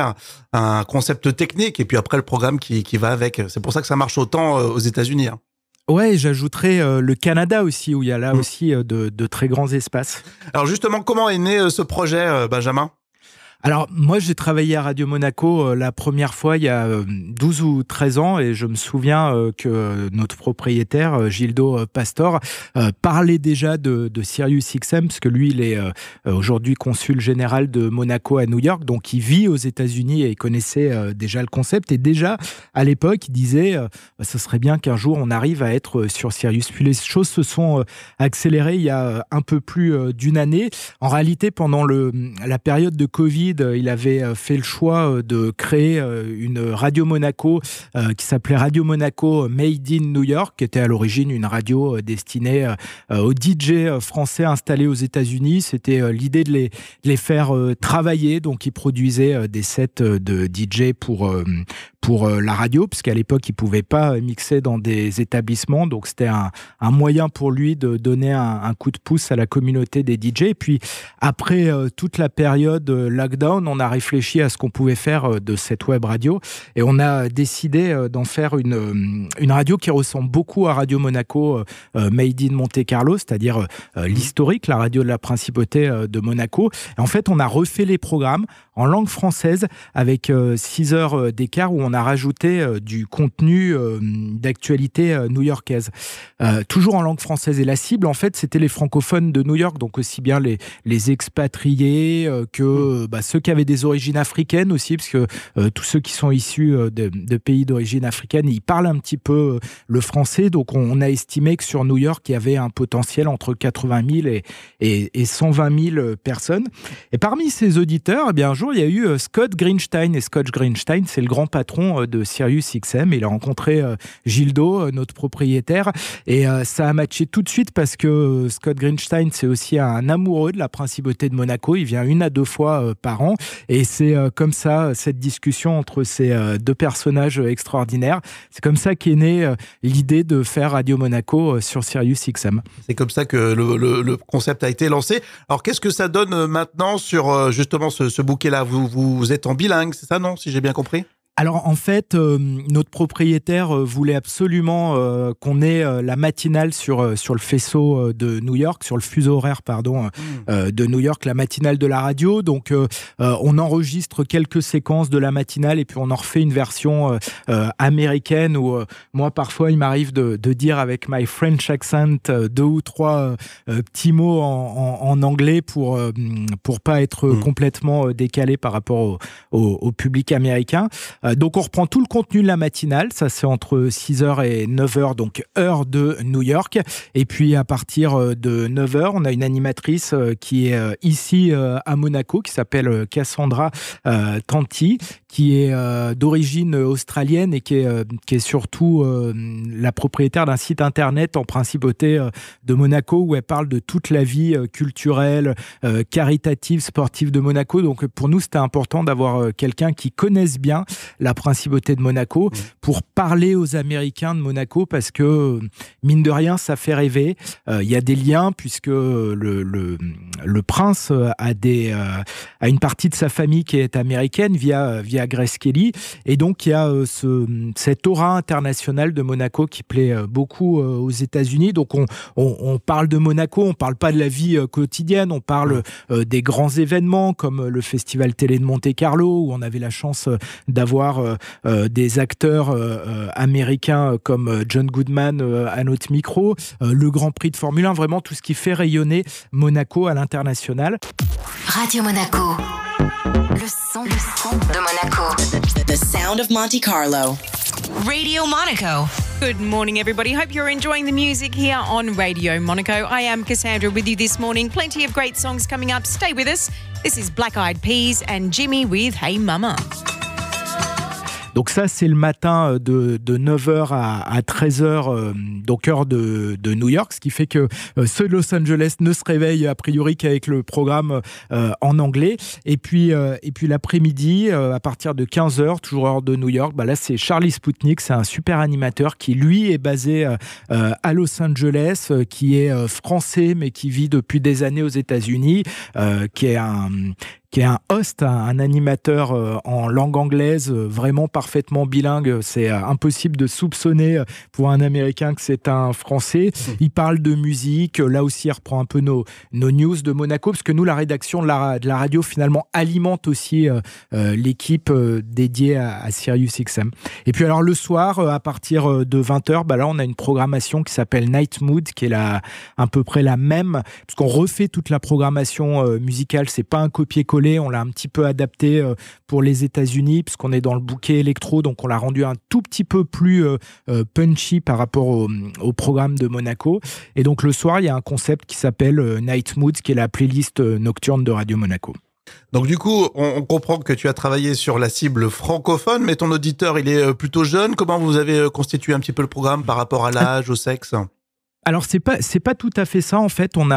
un concept technique et puis après le programme qui va avec. C'est pour ça que ça marche autant aux États-Unis. Hein. Ouais, j'ajouterais le Canada aussi, où il y a là aussi de très grands espaces. Alors justement, comment est né ce projet, Benjamin ? Alors, moi, j'ai travaillé à Radio Monaco la première fois il y a 12 ou 13 ans et je me souviens que notre propriétaire, Gildo Pastor, parlait déjà de Sirius XM parce que lui, il est aujourd'hui consul général de Monaco à New York, donc il vit aux États-Unis et il connaissait déjà le concept. Et déjà, à l'époque, il disait ce serait bien qu'un jour, on arrive à être sur Sirius. Puis les choses se sont accélérées il y a un peu plus d'une année. En réalité, pendant la période de Covid, il avait fait le choix de créer une Radio Monaco qui s'appelait Radio Monaco Made in New York, qui était à l'origine une radio destinée aux DJ français installés aux États-Unis. C'était l'idée de les faire travailler, donc ils produisaient des sets de DJ pour la radio, parce qu'à l'époque, il ne pouvait pas mixer dans des établissements, donc c'était un moyen pour lui de donner un coup de pouce à la communauté des DJ. Et puis, après toute la période lockdown, on a réfléchi à ce qu'on pouvait faire de cette web radio, et on a décidé d'en faire une radio qui ressemble beaucoup à Radio Monaco Made in Monte Carlo, c'est-à-dire l'historique, la radio de la principauté de Monaco. Et en fait, on a refait les programmes en langue française avec 6 heures d'écart où on a rajouté du contenu d'actualité new-yorkaise. Toujours en langue française. Et la cible, en fait, c'était les francophones de New York, donc aussi bien les expatriés que ceux qui avaient des origines africaines aussi, parce que tous ceux qui sont issus de pays d'origine africaine, ils parlent un petit peu le français. Donc on a estimé que sur New York, il y avait un potentiel entre 80 000 et 120 000 personnes. Et parmi ces auditeurs, eh bien, un jour, il y a eu Scott Greenstein. Et Scott Greenstein, c'est le grand patron de Sirius XM. Il a rencontré Gildo, notre propriétaire. Et ça a matché tout de suite parce que Scott Greenstein, c'est aussi un amoureux de la principauté de Monaco. Il vient 1 à 2 fois par an. Et c'est comme ça, cette discussion entre ces deux personnages extraordinaires, c'est comme ça qu'est née l'idée de faire Radio Monaco sur Sirius XM. C'est comme ça que le concept a été lancé. Alors, qu'est-ce que ça donne maintenant sur justement ce bouquet-là ? Vous êtes en bilingue, c'est ça, non ? Si j'ai bien compris ? Alors en fait, notre propriétaire voulait absolument qu'on ait la matinale sur le faisceau de New York, sur le fuseau horaire de New York, la matinale de la radio. Donc on enregistre quelques séquences de la matinale et puis on en refait une version américaine où moi parfois il m'arrive de dire avec my French accent 2 ou 3 petits mots en anglais pour pas être complètement décalé par rapport au public américain. Donc on reprend tout le contenu de la matinale, ça c'est entre 6h et 9h, donc heure de New York. Et puis à partir de 9h, on a une animatrice qui est ici à Monaco, qui s'appelle Cassandra Tanti, qui est d'origine australienne et qui est surtout la propriétaire d'un site internet en principauté de Monaco où elle parle de toute la vie culturelle, caritative, sportive de Monaco. Donc pour nous, c'était important d'avoir quelqu'un qui connaisse bien la principauté de Monaco pour parler aux Américains de Monaco parce que, mine de rien, ça fait rêver. Il y a des liens puisque le prince a une partie de sa famille qui est américaine via Grace Kelly. Et donc, il y a cette aura internationale de Monaco qui plaît beaucoup aux États-Unis. Donc, on parle de Monaco, on parle pas de la vie quotidienne, on parle des grands événements comme le Festival Télé de Monte Carlo où on avait la chance d'avoir des acteurs américains comme John Goodman à notre micro, le Grand Prix de Formule 1, vraiment tout ce qui fait rayonner Monaco à l'international. Radio Monaco. Le son de Monaco. The sound of Monte Carlo. Radio Monaco. Good morning, everybody. Hope you're enjoying the music here on Radio Monaco. I am Cassandra with you this morning. Plenty of great songs coming up. Stay with us. This is Black Eyed Peas and Jimmy with Hey Mama. Donc ça, c'est le matin de 9h à 13h, donc heure de New York, ce qui fait que ceux de Los Angeles ne se réveillent a priori qu'avec le programme en anglais. Et puis l'après-midi, à partir de 15h, toujours heure de New York, là c'est Charlie Spoutnik, c'est un super animateur qui lui est basé à Los Angeles, qui est français mais qui vit depuis des années aux États-Unis, qui est un host, un animateur en langue anglaise, vraiment parfaitement bilingue. C'est impossible de soupçonner pour un Américain que c'est un Français. Il parle de musique. Là aussi, il reprend un peu nos news de Monaco, parce que nous, la rédaction de la radio, finalement, alimente aussi l'équipe dédiée à Sirius XM. Et puis alors, le soir, à partir de 20h, là, on a une programmation qui s'appelle Night Mood, qui est à peu près la même, parce qu'on refait toute la programmation musicale. C'est pas un copier-coller. On l'a un petit peu adapté pour les États-Unis, puisqu'on est dans le bouquet électro, donc on l'a rendu un tout petit peu plus punchy par rapport au programme de Monaco. Et donc le soir, il y a un concept qui s'appelle Night Moods, qui est la playlist nocturne de Radio Monaco. Donc du coup, on comprend que tu as travaillé sur la cible francophone, mais ton auditeur, il est plutôt jeune. Comment vous avez constitué un petit peu le programme par rapport à l'âge, au sexe ? Alors c'est pas tout à fait ça en fait. On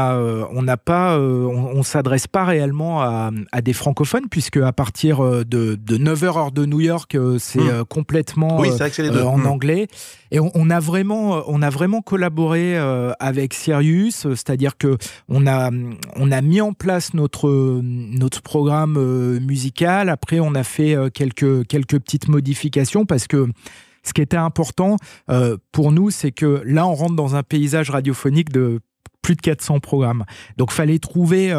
s'adresse pas réellement à des francophones, puisque à partir de 9h heure de New York, c'est complètement en anglais. Et on a vraiment collaboré avec Sirius, c'est-à-dire que on a mis en place notre programme musical. Après on a fait quelques petites modifications, parce que ce qui était important pour nous, c'est que là, on rentre dans un paysage radiophonique de plus de 400 programmes. Donc, fallait trouver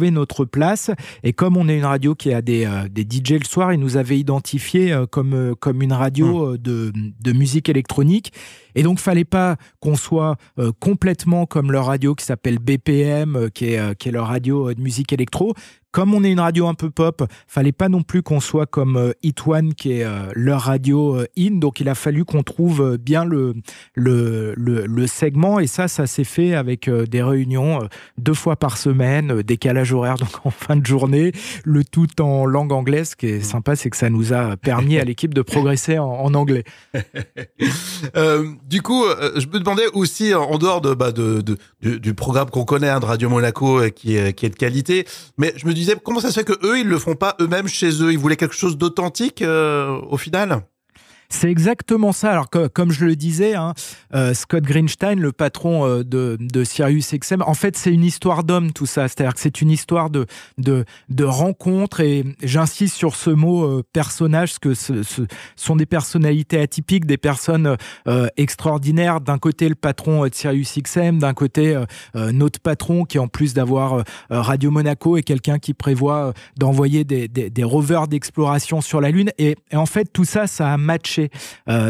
notre place. Et comme on est une radio qui a des DJ le soir, ils nous avaient identifié comme une radio de musique électronique. Et donc, fallait pas qu'on soit complètement comme leur radio qui s'appelle BPM, qui est leur radio de musique électro. Comme on est une radio un peu pop, fallait pas non plus qu'on soit comme Hit One, qui est leur radio in. Donc, il a fallu qu'on trouve bien le segment. Et ça s'est fait avec des réunions 2 fois par semaine, décalage horaire donc en fin de journée, le tout en langue anglaise. Ce qui est sympa, c'est que ça nous a permis à l'équipe de progresser en anglais. Du coup, je me demandais aussi, en dehors du programme qu'on connaît de Radio Monaco, qui est de qualité, mais je me disais, comment ça se fait que eux, ils le font pas eux-mêmes chez eux ? Ils voulaient quelque chose d'authentique au final ? C'est exactement ça. Alors, comme je le disais, Scott Greenstein, le patron de Sirius XM, en fait, c'est une histoire d'homme, tout ça. C'est-à-dire que c'est une histoire de rencontre, et j'insiste sur ce mot personnage, parce que ce sont des personnalités atypiques, des personnes extraordinaires. D'un côté, le patron de Sirius XM, d'un côté, notre patron, qui en plus d'avoir Radio Monaco, est quelqu'un qui prévoit d'envoyer des rovers d'exploration sur la Lune. Et en fait, tout ça, ça a matché.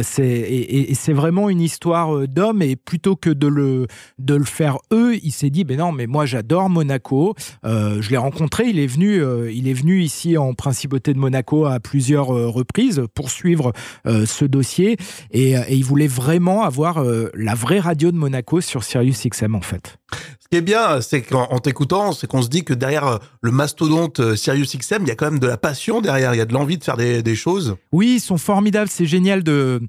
C'est vraiment une histoire d'homme, et plutôt que de le faire eux, il s'est dit non, mais moi j'adore Monaco, je l'ai rencontré, il est venu ici en Principauté de Monaco à plusieurs reprises pour suivre ce dossier, et il voulait vraiment avoir la vraie radio de Monaco sur Sirius XM en fait. Ce qui est bien, c'est qu'en t'écoutant, c'est qu'on se dit que derrière le mastodonte Sirius XM, il y a quand même de la passion derrière, il y a de l'envie de faire des choses. Oui, ils sont formidables, c'est génial de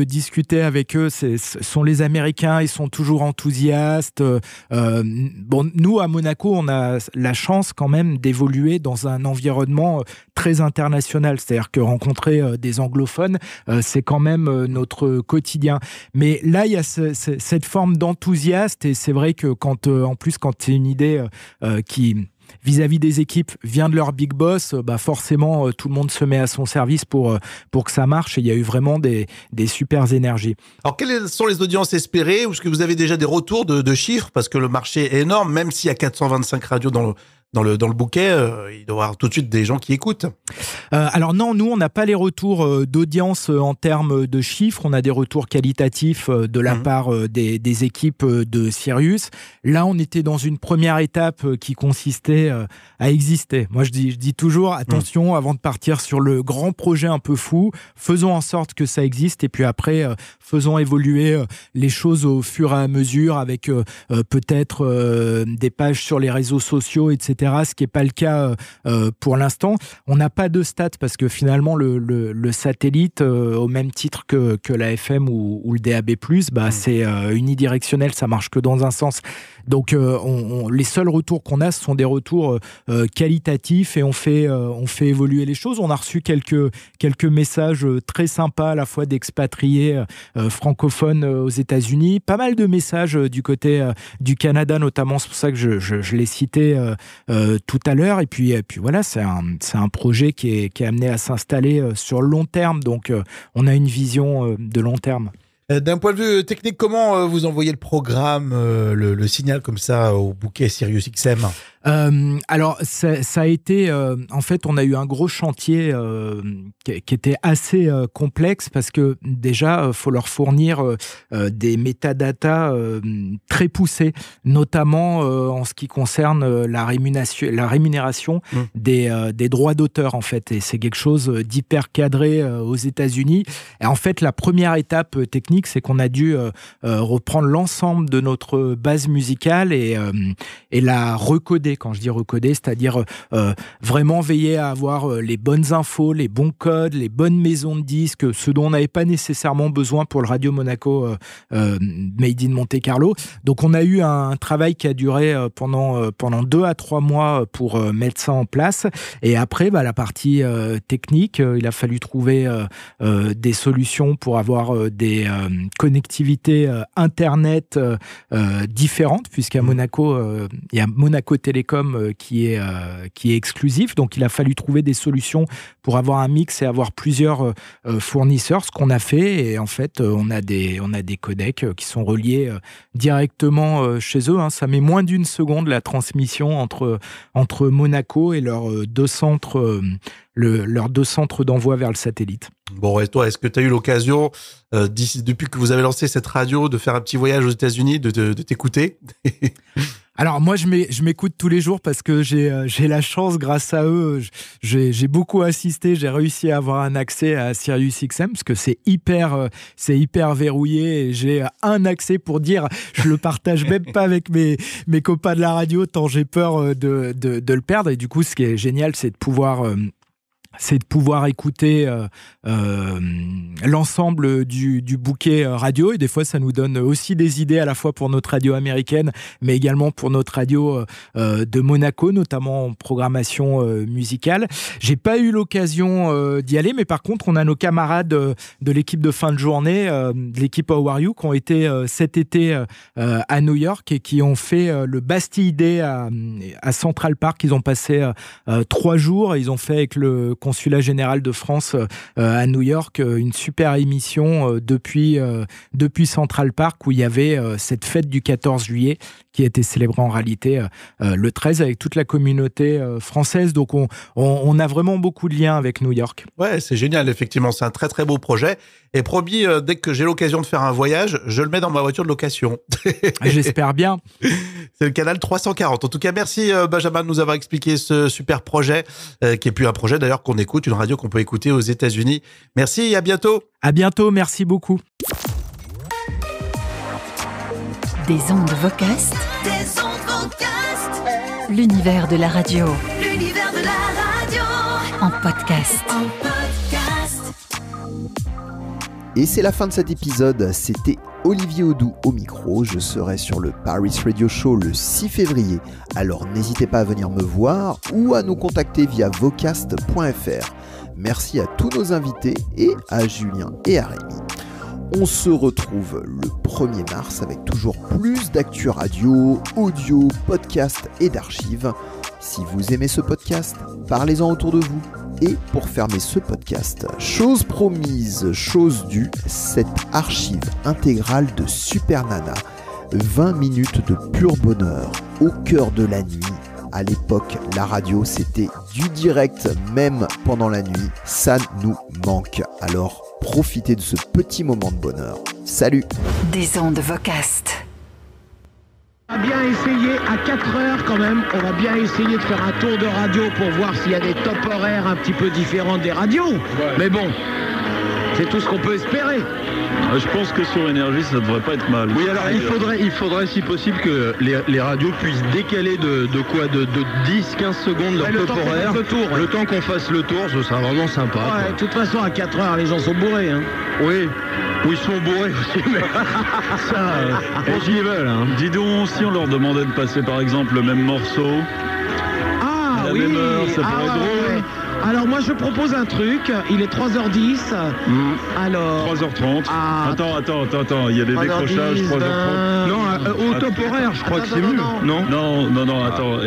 discuter avec eux. Ce sont les Américains, ils sont toujours enthousiastes. Nous, à Monaco, on a la chance quand même d'évoluer dans un environnement très international. C'est-à-dire que rencontrer des anglophones, c'est quand même notre quotidien. Mais là, il y a cette forme d'enthousiasme, et c'est vrai que quand c'est une idée qui, vis-à-vis des équipes, vient de leur big boss, forcément, tout le monde se met à son service pour que ça marche, et il y a eu vraiment des super énergies. Alors, quelles sont les audiences espérées? Ou est-ce que vous avez déjà des retours de chiffres? Parce que le marché est énorme, même s'il y a 425 radios dans le bouquet, il doit y avoir tout de suite des gens qui écoutent. Alors non, nous, on n'a pas les retours d'audience en termes de chiffres. On a des retours qualitatifs de la part des équipes de Sirius. Là, on était dans une première étape qui consistait à exister. Moi, je dis toujours, attention, avant de partir sur le grand projet un peu fou, faisons en sorte que ça existe, et puis après, faisons évoluer les choses au fur et à mesure, avec peut-être des pages sur les réseaux sociaux, etc., ce qui n'est pas le cas pour l'instant. On n'a pas de stats parce que finalement, le satellite, au même titre que la FM ou le DAB+, c'est unidirectionnel, ça marche que dans un sens. Donc, les seuls retours qu'on a, ce sont des retours qualitatifs et on fait évoluer les choses. On a reçu quelques messages très sympas, à la fois d'expatriés francophones aux États-Unis, pas mal de messages du côté du Canada notamment, c'est pour ça que je l'ai cité tout à l'heure. Et puis voilà, c'est un projet qui est amené à s'installer sur le long terme, donc on a une vision de long terme. D'un point de vue technique, comment vous envoyez le programme, le signal comme ça au bouquet SiriusXM ? Alors, ça a été... en fait, on a eu un gros chantier qui était assez complexe parce que déjà, faut leur fournir des métadatas très poussés, notamment en ce qui concerne la rémunération des droits d'auteur, en fait. Et c'est quelque chose d'hyper cadré aux États-Unis. Et en fait, la première étape technique, c'est qu'on a dû reprendre l'ensemble de notre base musicale et la recoder. Quand je dis recoder, c'est-à-dire vraiment veiller à avoir les bonnes infos, les bons codes, les bonnes maisons de disques, ce dont on n'avait pas nécessairement besoin pour le Radio Monaco Made in Monte Carlo. Donc on a eu un travail qui a duré pendant 2 à 3 mois pour mettre ça en place. Et après, la partie technique, il a fallu trouver des solutions pour avoir des connectivités Internet différentes, puisqu'à Monaco, il y a Monaco Télécom qui est exclusif. Donc, il a fallu trouver des solutions pour avoir un mix et avoir plusieurs fournisseurs, ce qu'on a fait. Et en fait, on a des codecs qui sont reliés directement chez eux. Ça met moins d'1 seconde la transmission entre Monaco et leurs 2 centres d'envoi vers le satellite. Bon, et toi, est-ce que tu as eu l'occasion, depuis que vous avez lancé cette radio, de faire un petit voyage aux États-Unis, de t'écouter ? Alors moi, je m'écoute tous les jours parce que j'ai la chance, grâce à eux, j'ai beaucoup assisté, j'ai réussi à avoir un accès à SiriusXM parce que c'est hyper verrouillé et j'ai un accès pour dire, je le partage même pas avec mes copains de la radio tant j'ai peur de le perdre. Et du coup, ce qui est génial, c'est de pouvoir écouter l'ensemble du bouquet radio, et des fois ça nous donne aussi des idées à la fois pour notre radio américaine mais également pour notre radio de Monaco, notamment en programmation musicale. J'ai pas eu l'occasion d'y aller, mais par contre on a nos camarades de l'équipe de fin de journée, de l'équipe How Are You, qui ont été cet été à New York et qui ont fait le Bastille Day à Central Park. Ils ont passé 3 jours, ils ont fait avec le consulat général de France à New York une super émission depuis Central Park, où il y avait cette fête du 14 juillet qui a été célébrée en réalité le 13 avec toute la communauté française. Donc on a vraiment beaucoup de liens avec New York. Ouais, c'est génial, effectivement, c'est un très très beau projet. Et promis, dès que j'ai l'occasion de faire un voyage, je le mets dans ma voiture de location. J'espère bien. C'est le canal 340. En tout cas, merci Benjamin de nous avoir expliqué ce super projet, qui est plus un projet d'ailleurs qu'on écoute, une radio qu'on peut écouter aux États-Unis. Merci et à bientôt. À bientôt, merci beaucoup. Des ondes Vocast. L'univers de la radio. En podcast. Et c'est la fin de cet épisode. C'était Olivier Audou au micro. Je serai sur le Paris Radio Show le 6 février. Alors n'hésitez pas à venir me voir ou à nous contacter via vocast.fr. Merci à tous nos invités et à Julien et à Rémi. On se retrouve le 1er mars avec toujours plus d'actu radio, audio, podcast et d'archives. Si vous aimez ce podcast, parlez-en autour de vous. Et pour fermer ce podcast, chose promise, chose due, cette archive intégrale de Super Nana. 20 minutes de pur bonheur, au cœur de la nuit. À l'époque, la radio, c'était du direct, même pendant la nuit. Ça nous manque. Alors, profitez de ce petit moment de bonheur. Salut! Des ondes Vocast. On va bien essayer à 4 heures quand même, on va bien essayer de faire un tour de radio pour voir s'il y a des top horaires un petit peu différents des radios. Ouais. Mais bon, C'est tout ce qu'on peut espérer. Je pense que sur Énergie, ça devrait pas être mal. Oui, alors il faudrait si possible que les radios puissent décaler de 10-15 secondes leur top horaire. Le temps qu'on fasse le tour, ce sera vraiment sympa. Ouais, de toute façon, à 4h, les gens sont bourrés. Hein. Oui. Ou ils sont bourrés aussi, mais ça, ils veulent. Hein. Dis donc, si on leur demandait de passer par exemple le même morceau, à la même heure, ça pourrait être drôle. Ouais. Alors moi je propose un truc, il est 3h10, alors... 3h30, attends, il y a des décrochages, 3h30. Non, au top horaire, je crois que c'est mieux, non ? Non, attends, 30,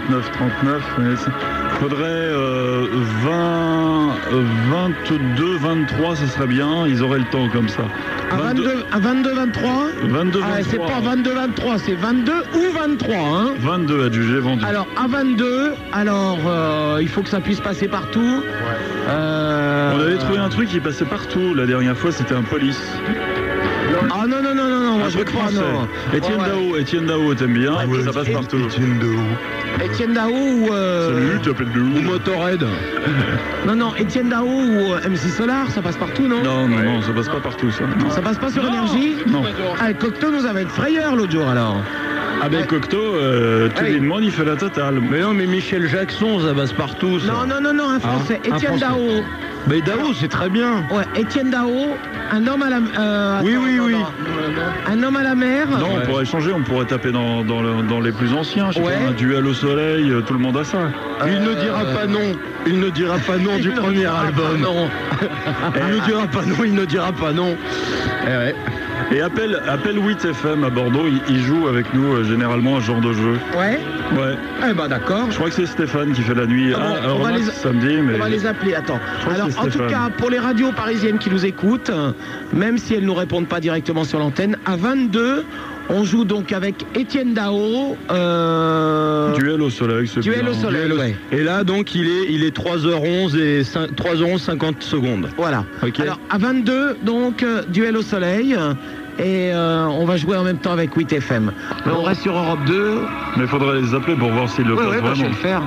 29, 39, faudrait 22, 23, ça serait bien, ils auraient le temps comme ça. À 22, 23 22, 23. C'est pas 22, 23, c'est 22 ou 23, hein ? 22 adjugé, vendu. Alors, à 22, il faut que ça puisse passer partout. On avait trouvé un truc qui passait partout, la dernière fois, c'était un police. Ah non, moi je crois non. Étienne Dao, t'aimes bien, ça passe partout. Étienne Dao ou... Salut, tu appelles de où ? Ou Motorhead. Non, Étienne Dao ou MC Solar, ça passe partout, non ? Non, ça passe pas partout, ça. Non. Ça passe pas sur Énergie ? Non. Ah, Cocteau nous avait une frayeur l'autre jour, alors. Ah ben Cocteau, tout le monde il fait la totale. Mais non, mais Michel Jackson, ça passe partout, ça. Non, un Français. Étienne Dao. Mais Dao, c'est très bien. Ouais, Étienne Dao, un homme à la... oui. Un homme à la mer. Non, on pourrait changer, on pourrait taper dans les plus anciens. Je sais pas, un duel au soleil, tout le monde a ça. Il ne dira pas non. Il ne dira pas non du premier album. Il ne dira pas non. Ouais. Et appelle 8FM à Bordeaux, il joue avec nous généralement à ce genre de jeu. Ouais. Eh ben d'accord. Je crois que c'est Stéphane qui fait la nuit. On va samedi, mais... On va les appeler, attends. Alors en tout cas, pour les radios parisiennes qui nous écoutent, même si elles ne nous répondent pas directement sur l'antenne, à 22, on joue donc avec Étienne Dao. Duel au soleil, c'est Duel bien. au soleil, ouais. Et là, donc, il est 3h11 et 3h11, 50 secondes. Voilà. Okay. Alors, à 22, donc, Duel au soleil. Et on va jouer en même temps avec 8FM. On reste sur Europe 2. Mais il faudrait les appeler pour voir s'ils le passent vraiment. Je vais le faire.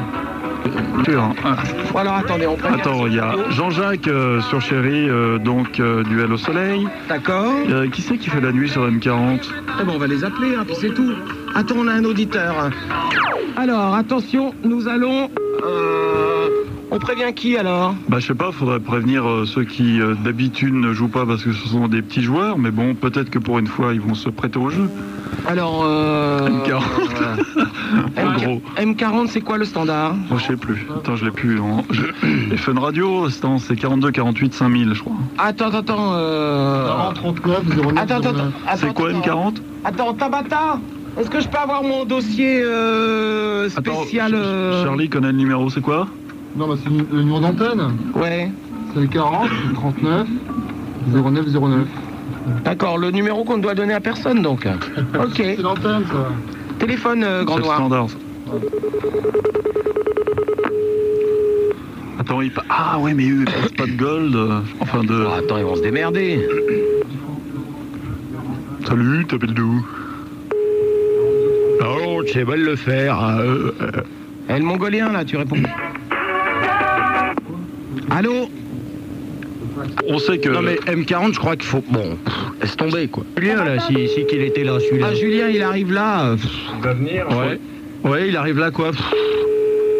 Alors attendez, on prend. Attends, il y a Jean-Jacques sur Chéri, Duel au soleil. D'accord. Qui c'est qui fait la nuit sur M40 Eh ben, on va les appeler, puis c'est tout. Attends, on a un auditeur. Alors, attention, nous allons... On prévient qui alors ? Je sais pas, faudrait prévenir ceux qui d'habitude ne jouent pas parce que ce sont des petits joueurs, mais bon, peut-être que pour une fois ils vont se prêter au jeu. Alors M40. En gros. M40, c'est quoi le standard ? Je sais plus. Attends, je l'ai plus. Les Fun Radio, c'est 42 48 5000, je crois. Attends. 39 09. Attends. C'est quoi M40 Attends, Tabata, est-ce que je peux avoir mon dossier spécial Charlie connaît le numéro, c'est quoi ? Non, c'est le numéro d'antenne. Ouais. C'est le 40 39 09 09. D'accord, le numéro qu'on ne doit donner à personne, donc. Ok. C'est l'antenne, ça. Téléphone, Grand Noir. C'est le standard. Attends, ah ouais, mais eux, ils passent pas de gold. Attends, ils vont se démerder. Salut, t'appelles d'où ? Oh, tu sais mal le faire. Le mongolien, là, tu réponds. Allô ? On sait que... Non mais M40, je crois qu'il faut... Bon, laisse tomber, quoi. Julien, là, si qu'il était là, celui-là. Ah, Julien, il arrive là. Il va venir. Ouais, il arrive là, quoi.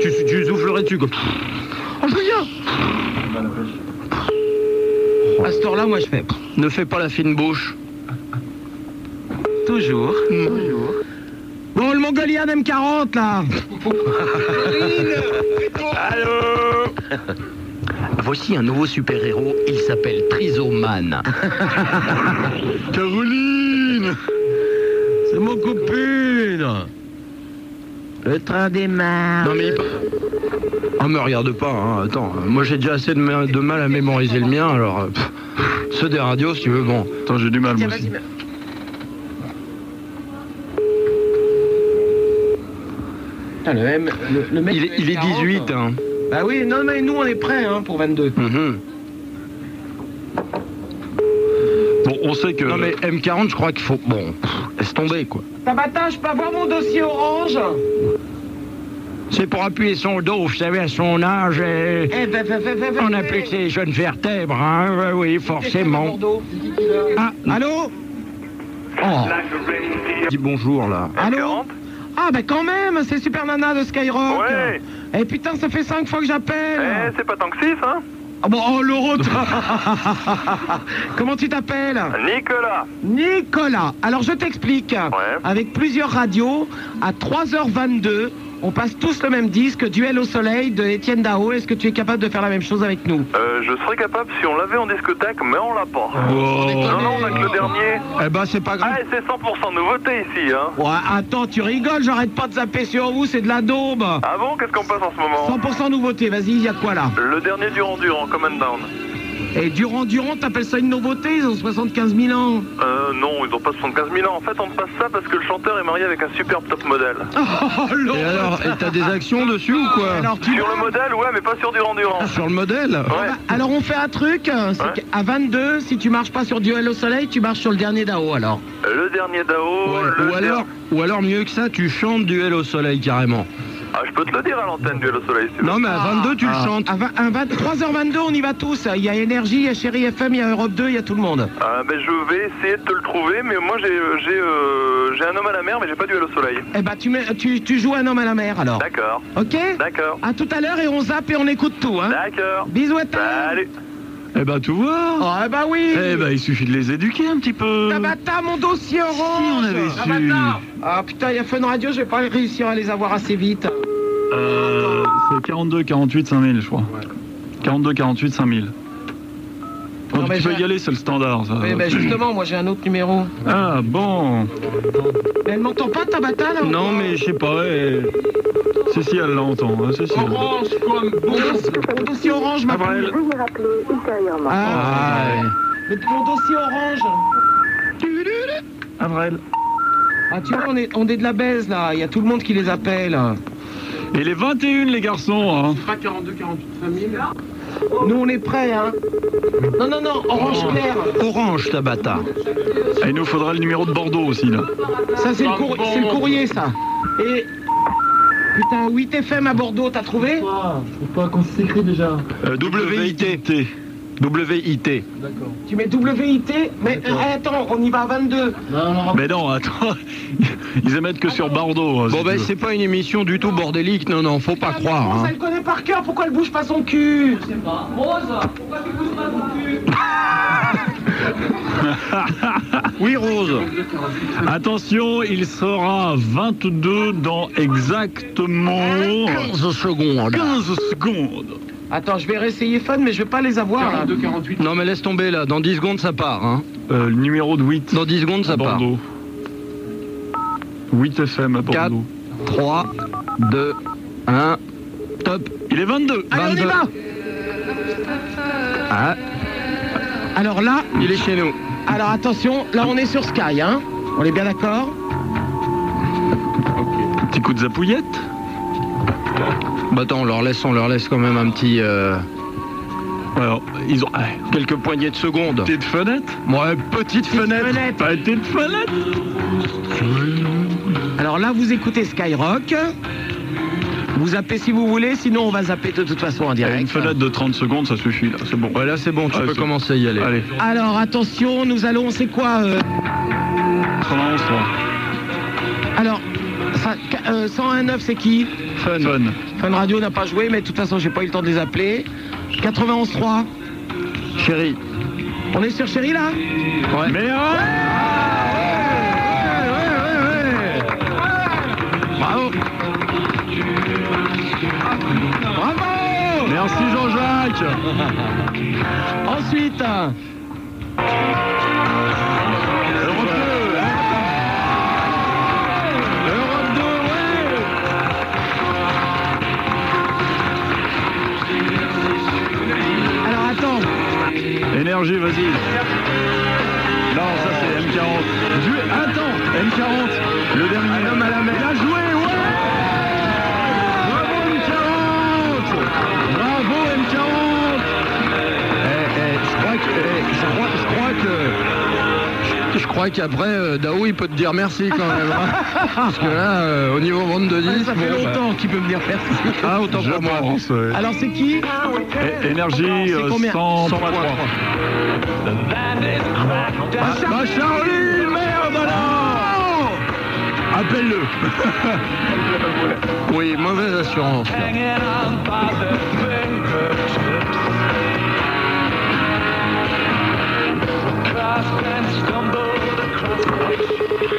Tu soufflerais dessus, quoi. Oh, Julien ! À cette heure-là, moi, je fais... Ne fais pas la fine bouche. Toujours. Bon, le mongolien M40, là. Allô. Voici un nouveau super-héros, il s'appelle Trisoman. Caroline. C'est mon copine. Le train démarre. Non mais... Oh, me regarde pas, hein. Attends. Moi j'ai déjà assez de mal à mémoriser le mien, alors... ceux des radios, si tu veux, bon. Attends, j'ai du mal, moi aussi. Putain, le mec... Il est 18, hein. Bah oui, non mais nous on est prêts hein, pour 22. Bon, on sait que... Non mais M40, je crois qu'il faut... Bon, laisse tomber, quoi. Tabata, je peux avoir mon dossier orange ? C'est pour appuyer son dos, vous savez, à son âge, on n'a plus que ses jeunes vertèbres, hein, oui, forcément. Ah, allô? Oh. Dis bonjour, là. Allô? Ah, ben quand même, c'est Super Nana de Skyrock. Ouais. Eh putain, ça fait 5 fois que j'appelle. C'est pas tant que 6, hein? Ah bon, oh, l'autre. Comment tu t'appelles? Nicolas. Nicolas. Alors, je t'explique. Avec plusieurs radios, à 3h22, on passe tous le même disque, Duel au soleil de Étienne Dao. Est-ce que tu es capable de faire la même chose avec nous? Je serais capable si on l'avait en discothèque, mais on l'a pas. Non, on a que le dernier. Eh ben, c'est pas grave. Ah, c'est 100% nouveauté ici, hein. Ouais, attends, tu rigoles, j'arrête pas de zapper sur vous, c'est de la daube. Ah bon, qu'est-ce qu'on passe en ce moment? 100% nouveauté, vas-y, il y a quoi là? Le dernier Durand, Come and Down. Et Durand, t'appelles ça une nouveauté? Ils ont 75 000 ans. Non, ils ont pas 75 000 ans. En fait, on passe ça parce que le chanteur est marié avec un superbe top modèle. Oh, et alors, t'as des actions dessus ou quoi? Alors, sur le modèle, ouais, mais pas sur Durand. Sur le modèle? Ouais. Alors, on fait un truc, c'est qu'à 22, si tu marches pas sur Duel au soleil, tu marches sur le dernier Dao, alors. Le dernier Dao, ou alors, mieux que ça, tu chantes Duel au soleil, carrément. Ah, je peux te le dire à l'antenne, Duel au soleil, si tu veux. Non, mais à 22, tu le chantes. À 3h22, on y va tous. Il y a Énergie, il y a Chéri FM, il y a Europe 2, il y a tout le monde. Ben, je vais essayer de te le trouver, mais moi, j'ai un homme à la mer, mais j'ai pas Duel au soleil. Eh ben, tu joues un homme à la mer, alors. D'accord. Ok? D'accord. À tout à l'heure, et on zappe et on écoute tout, hein. D'accord. Bisous à toi. Salut. Eh ben, tout voir. Oh, eh ben oui. Eh ben, il suffit de les éduquer un petit peu. Tabata, mon dossier orange. Si on avait su. Tabata. Ah putain, il y a Fun Radio, je vais pas réussir à les avoir assez vite. C'est 42 48 5000, je crois. Ouais. 42 48 5000. Non, tu peux y aller, c'est le standard. Ça. Oui, ben justement, moi j'ai un autre numéro. Ah bon. Elle m'entend pas, Tabata, là? Non, mais je sais pas. Si, elle l'entend. Hein, orange, comme mon dossier orange, ma Avril. Veuillez rappeler ultérieurement. Mais mon dossier orange. Avril. Ah, tu vois, on est de la baise, là. Il y a tout le monde qui les appelle. Et les 21, les garçons, hein. Pas 42, 48 5000. Nous, on est prêts, hein. Non, orange clair. Orange, Tabata. Et il nous faudra le numéro de Bordeaux aussi, là. Ça, c'est le courrier, ça. Et... Putain, 8 FM à Bordeaux, t'as trouvé? Je sais pas comment ça s'écrit déjà. WIT. WIT. D'accord. Tu mets WIT? Mais attends, on y va à 22. Non. Mais non, attends. Ils émettent que sur Bordeaux. Bon, ben, c'est pas une émission du tout bordélique. Non, faut pas croire. Rose, elle connaît par cœur. Pourquoi elle bouge pas son cul? Je sais pas. Rose, pourquoi tu bouges pas ton cul? Oui, Rose. Attention, il sera 22 dans exactement 15 secondes. 15 secondes. Attends, je vais réessayer Fun, mais je vais pas les avoir. 42, 48. Non, mais laisse tomber là. Dans 10 secondes, ça part. Hein. Le numéro de 8. Dans 10 secondes, ça part. Bordeaux. 8 FM à Bordeaux. 4, 3, 2, 1. Top. Il est 22. Allez, 22. On y va. Ah. Alors là, il est chez nous. Alors attention, là on est sur Sky, hein. On est bien d'accord? Petit coup de zapouillette. Bah attends, on leur laisse quand même un petit... Alors, ils ont quelques poignées de secondes. Petite fenêtre? Ouais, petite fenêtre. Petite fenêtre. Alors là, vous écoutez Skyrock. Vous zappez si vous voulez, sinon on va zapper de toute façon en direct. Une fenêtre de 30 secondes, ça suffit, là, c'est bon. Ouais, là c'est bon, tu peux commencer à y aller. Allez. Alors attention, nous allons, c'est quoi 111, 3. Alors, 101.9 c'est qui? Fun. Fun Radio n'a pas joué, mais de toute façon j'ai pas eu le temps de les appeler. 91.3. Chéri. On est sur Chéri là? Ouais. Mais Bravo. Bravo. Merci Jean-Jacques. Ensuite Europe 2, ouais. Alors attends. Énergie, vas-y. Non, ça c'est M40. Attends, M40. Le dernier. Un homme à la mer. Il a joué, ouais. Bravo M40. Bravo M40. crois qu'après, Daou, il peut te dire merci quand même. Hein. Parce que là, au niveau vente de disques... Ça fait longtemps qu'il peut me dire merci. Ah, autant pour moi. Ouais. Alors, c'est qui Énergie 123. Bah, Charlie, merde alors. Appelle-le. Oui, mauvaise assurance.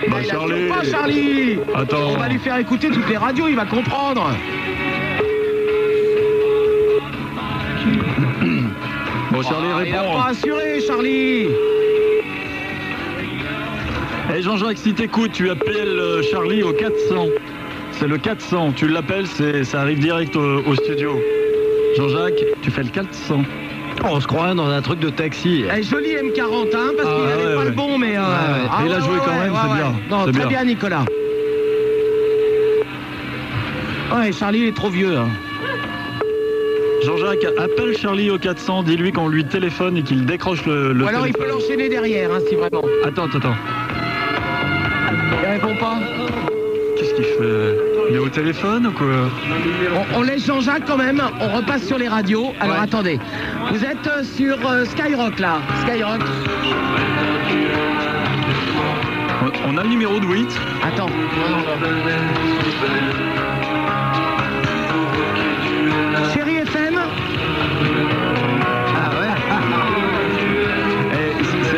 Bah, Charlie. Pas Charlie. Attends. On va lui faire écouter toutes les radios, il va comprendre. Bon, Charlie, Il a réponds. pas assuré, Charlie. Eh Jean-Jacques, si t'écoutes, tu appelles Charlie au 400. C'est le 400. Tu l'appelles, ça arrive direct au studio. Jean-Jacques, tu fais le 400. On se croit dans un truc de taxi. Eh, joli M40, hein, parce qu'il n'avait pas le bon, mais... il a joué quand même, c'est bien. Non, c'est très bien, Nicolas. Ouais, Charlie, il est trop vieux. Hein. Jean-Jacques, appelle Charlie au 400, dis-lui qu'on lui téléphone et qu'il décroche le Ou alors téléphone. il peut l'enchaîner derrière, hein, si vraiment. Attends. Il répond pas. Qu'est-ce qu'il fait? Il est au téléphone ou quoi? On laisse Jean-Jacques quand même, on repasse sur les radios. Alors attendez, vous êtes sur Skyrock là, Skyrock. On a le numéro de 8. Attends. Chérie FM. Ah ouais.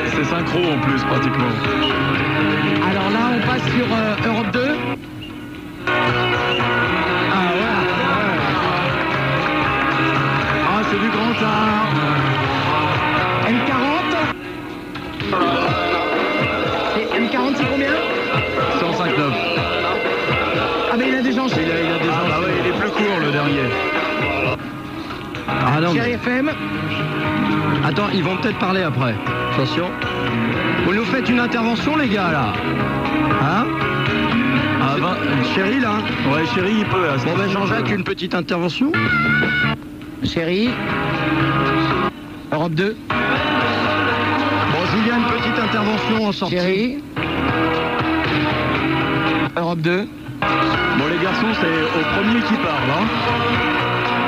C'est synchro en plus pratiquement. Alors là on passe sur Europe 2. C'est du grand art. M40. Et M40 c'est combien? 159. Ah mais il a déjà enchaîné. Il a déjà Ah ouais, il est plus court le dernier. Ah non. Chérie FM. Attends, ils vont peut-être parler après. Attention. Vous nous faites une intervention, les gars, là. Hein? Ah ben, Chérie, là. Ouais, Chérie, il peut. Bon ben, Jean-Jacques, une petite intervention. Chérie. Europe 2. Bon, Julien, une petite intervention en sortie. Chérie. Europe 2. Bon, les garçons, c'est au premier qui parle, hein.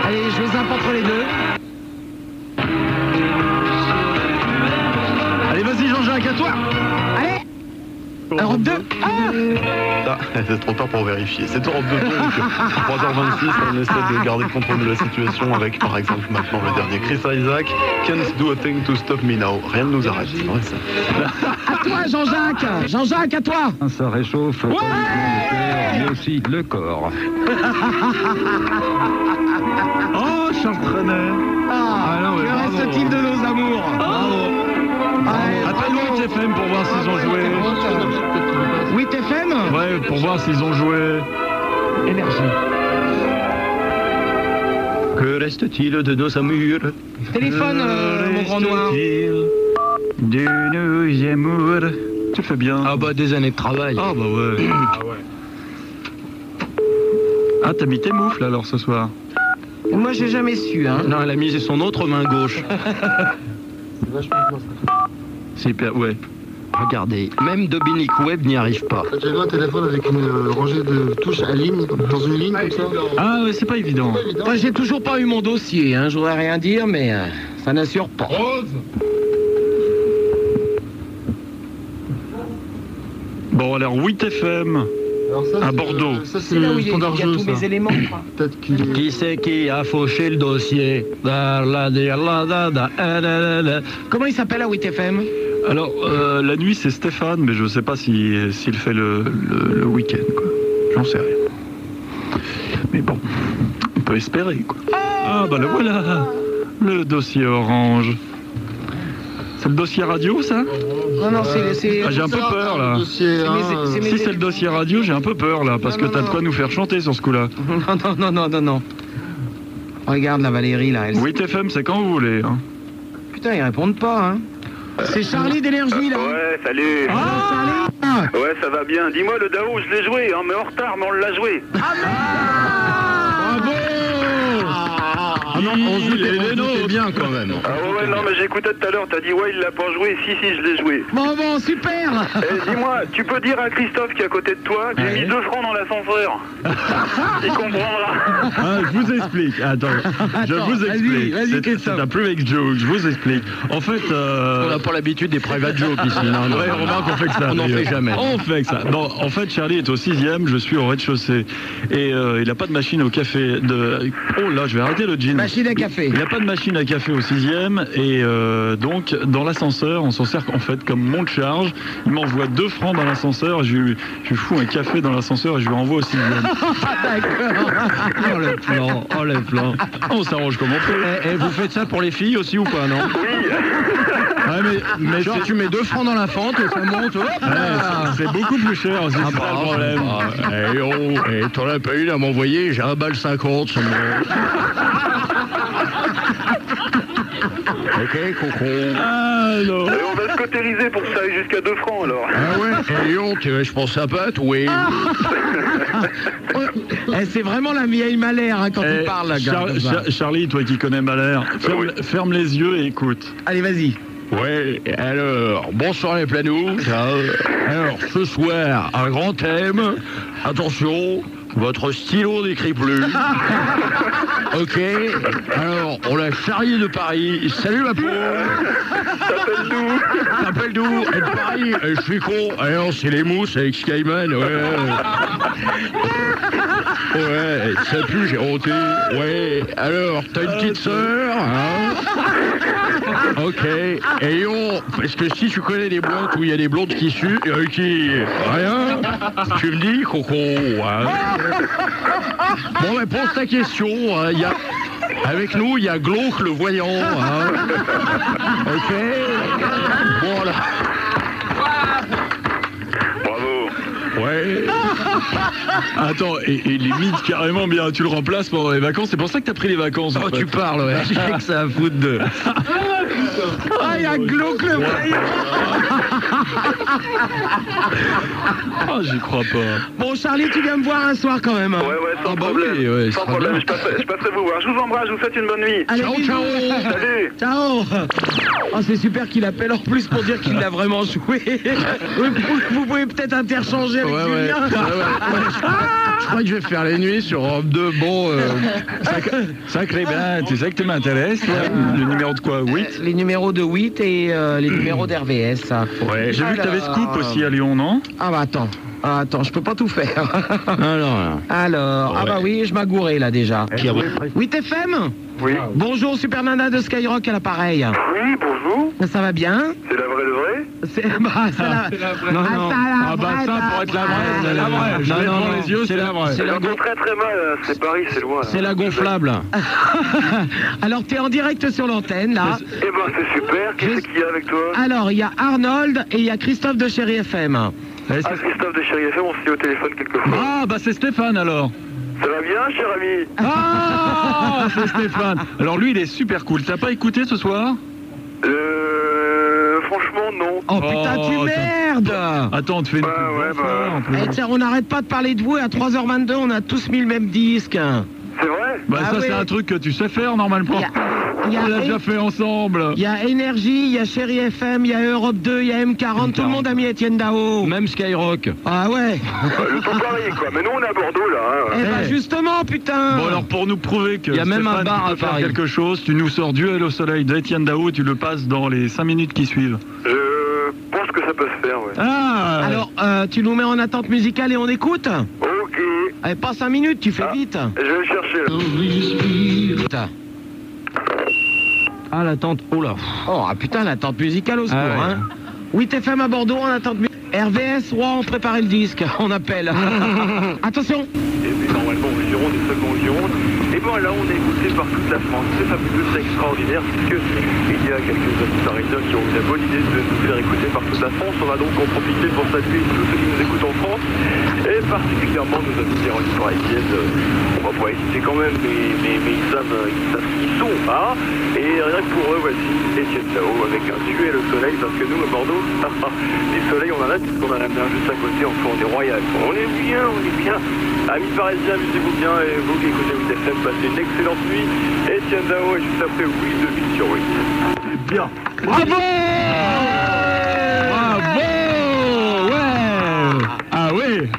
Allez, je les zappe entre les deux. Allez, vas-y, Jean-Jacques, à toi. Allez. Europe 2. C'est trop tard pour vérifier. C'est Europe 2. 3h26, on essaie de garder le contrôle de la situation avec, par exemple, maintenant le dernier Chris Isaac. Can't do a thing to stop me now. Rien ne nous arrête. C'est vrai, ça. À toi, Jean-Jacques. Jean-Jacques, à toi. Ça réchauffe Ouais mais aussi le corps. Oh, Charles Trenet. Que reste-t-il de nos amours? Bravo. Appelle 8FM pour voir s'ils ont joué. 8FM? Ouais, pour voir s'ils ont joué. Énergie. Que reste-t-il de nos amours? Téléphone, mon grand noir. De nos amours. Tu fais bien. Ah bah, des années de travail. Ah bah ouais. Ah, t'as mis tes moufles alors ce soir? Moi, j'ai jamais su, hein. Non, elle a mis son autre main gauche. C'est vachement bien ça. C'est hyper, ouais. Regardez, même Dominique Webb n'y arrive pas. J'avais un téléphone avec une rangée de touches à ligne, dans une ligne comme ça. Ah ouais, c'est pas évident. Moi, j'ai toujours pas eu mon dossier, hein. Je voudrais rien dire, mais ça n'assure pas. Bon, alors 8FM. À Bordeaux. Ça, c'est le standard jeu, tous mes éléments. Peut-être qu'il est... Qui c'est qui a fauché le dossier? Comment il s'appelle à 8FM? Alors, la nuit, c'est Stéphane, mais je sais pas s'il fait le week-end, quoi. J'en sais rien. Mais bon, on peut espérer, quoi. Ah, bah le voilà. Le dossier orange. C'est le dossier radio, ça? Non, c'est... Ah, j'ai un peu peur, là. Si c'est le dossier radio, j'ai un peu peur, là, parce que t'as de quoi nous faire chanter sur ce coup-là. Non. Regarde la Valérie, là. 8FM, c'est quand vous voulez, hein. Putain, ils répondent pas, hein. C'est Charlie d'énergie, là. Ouais, salut. Charlie. Ouais, ça va bien. Dis-moi, le Dao, je l'ai joué, hein, mais en retard, mais on l'a joué. Bravo. Ah non, on se nôtres. bien quand même. Ah ouais, non, mais j'écoutais tout à l'heure, t'as dit ouais, il l'a pas joué. Si, je l'ai joué. Bon, super. Dis-moi, tu peux dire à Christophe qui est à côté de toi que j'ai mis 2 francs dans l'ascenseur. Il comprendra. Ah, je vous explique. Attends, je vous explique. C'est un private joke, je vous explique. En fait... On n'a pas l'habitude des private jokes ici. Non, ouais, remarque, on fait que ça. On n'en fait jamais. On fait que ça. Non, en fait, Charlie est au 6e, je suis au rez-de-chaussée. Et il n'a pas de machine au café. Oh là, je vais arrêter le jean. Machine à café. Il n'a pas de machine à café au 6e. Et donc, dans l'ascenseur, on s'en sert en fait comme monte charge. Il m'envoie 2 francs dans l'ascenseur. Je lui fous un café dans l'ascenseur et je lui renvoie au 6e. D'accord. Oh le plan. On s'arrange comme on peut. Et vous faites ça pour les filles aussi ou pas, non? Oui. Ouais, mais genre tu mets 2 francs dans la fente et ça monte. C'est beaucoup plus cher, c'est ça le problème. Et t'en as pas une à m'envoyer, j'ai 1,50 $. Ok, coco. Ah non. Allez, on va se cotériser pour que ça aille jusqu'à 2 francs alors. Ah ouais, et donc, je pense à pas, oui. C'est vraiment la vieille Malère quand tu parles, là, gars. Charlie, toi qui connais Malher, ferme les yeux et écoute. Allez, vas-y. Ouais, alors, bonsoir les planous. Alors, ce soir, un grand thème. Attention, votre stylo n'écrit plus. Ok, alors, on a Charlie de Paris. Salut ma pauvre. T'appelles d'où? Et de Paris. Je suis con. Alors, c'est les mousses avec Skyman, Ouais, ça pue, j'ai honté. Ouais, alors, t'as une petite sœur, hein? Ok, et parce que si tu connais des boîtes où il y a des blondes qui suent, qui... Rien, tu me dis, coco, hein? Bon, mais pose ta question, avec nous, il y a Glauque le voyant, hein? Ok? Bon, là... Ouais. Attends, et limite carrément bien, tu le remplaces pendant les vacances, c'est pour ça que t'as pris les vacances. Oh, tu parles, ouais. Je sais que ça a foutre de... Ah, il y a Glauque le voyant. Ah, j'y crois pas. Bon, Charlie, tu viens me voir un soir quand même. Hein. Ouais, sans problème. Oui, ouais, sans problème, je passerai vous voir. Je vous embrasse, je vous souhaite une bonne nuit. Allez, ciao. Salut. Ciao. Oh, c'est super qu'il appelle en plus pour dire qu'il l'a vraiment joué. Vous pouvez peut-être interchanger avec Julien. Je crois que je vais faire les nuits sur Europe 2. Bon, sacré bien, tu sais que tu m'intéresses, le numéro de quoi, 8? Les numéros de 8 et les numéros d'RVS. Ouais, j'ai vu que t'avais Scoop aussi à Lyon, non? Ah bah attends, je peux pas tout faire. Alors, ouais. Ah bah oui, je m'agourais là déjà. 8 FM? Oui. Bonjour, Super Nana de Skyrock à l'appareil. Oui, bonjour. Ça va bien? C'est la vraie de vraie? C'est la vraie. Non. Ah bah ça, pour être la vraie, c'est la vraie. Je l'ai devant les yeux, c'est la vraie. C'est la très très mal, c'est Paris, c'est loin. C'est la gonflable. Alors, t'es en direct sur l'antenne, là. Eh ben, c'est super. Qu'est-ce qu'il y a avec toi? Alors, il y a Arnold et il y a Christophe de Chéri FM. Christophe de Chéri FM, on s'est au téléphone quelquefois. Ah, bah c'est Stéphane alors. Ça va bien, cher ami? Ah, c'est Stéphane. Alors lui, il est super cool. T'as pas écouté ce soir? Franchement, non. Oh putain, tu merdes! Attends, on te fait une Eh tiens, on n'arrête pas de parler de vous et à 3h22, on a tous mis le même disque. C'est vrai? Bah ça, c'est un truc que tu sais faire normalement. On l'a déjà fait ensemble. Il y a Énergie, il y a Chéri FM, il y a Europe 2, il y a M40, tout le monde a mis Étienne Dao. Même Skyrock. Ah ouais. Le tout pareil, quoi. Mais nous, on est à Bordeaux, là. Hein. Eh ben justement, putain. Bon, alors pour nous prouver que il y a même un bar à faire quelque chose, tu nous sors Duel au soleil d'Étienne Dao et tu le passes dans les 5 minutes qui suivent. Je pense que ça peut se faire, ouais. Ah. Alors, tu nous mets en attente musicale et on écoute? Ok. Allez, pas 5 minutes, tu fais vite. Je vais le chercher, là. Putain. Ah, l'attente. Oh là. Oh, putain, l'attente musicale au secours, hein. 8 FM à Bordeaux, en attente musicale. RVS, Rouen, préparez le disque. On appelle. Attention. Et puis, normalement, au Gironde et seulement au Gironde. Et bon, là, on est écouté par toute la France. C'est fabuleux, c'est extraordinaire, puisque il y a quelques auditeurs qui ont eu la bonne idée de nous faire écouter par toute la France. On va donc en profiter pour saluer tous ceux qui nous écoutent en France, et particulièrement nos amis des auditeurs parisiennes. On va pas hésiter quand même, mais ils savent qui ils sont, hein. Et rien que pour eux, voici Étienne Dao avec un duel au soleil, parce que nous, à Bordeaux, du soleil, on en a, puisqu'on a la mer juste à côté, enfin, on est royal. On est bien. Amis parisiens, amusez-vous bien, et vous qui écoutez 8 FM, passez une excellente nuit. Etienne Dao est juste après Will de 8 sur 8. Bien. Bravo!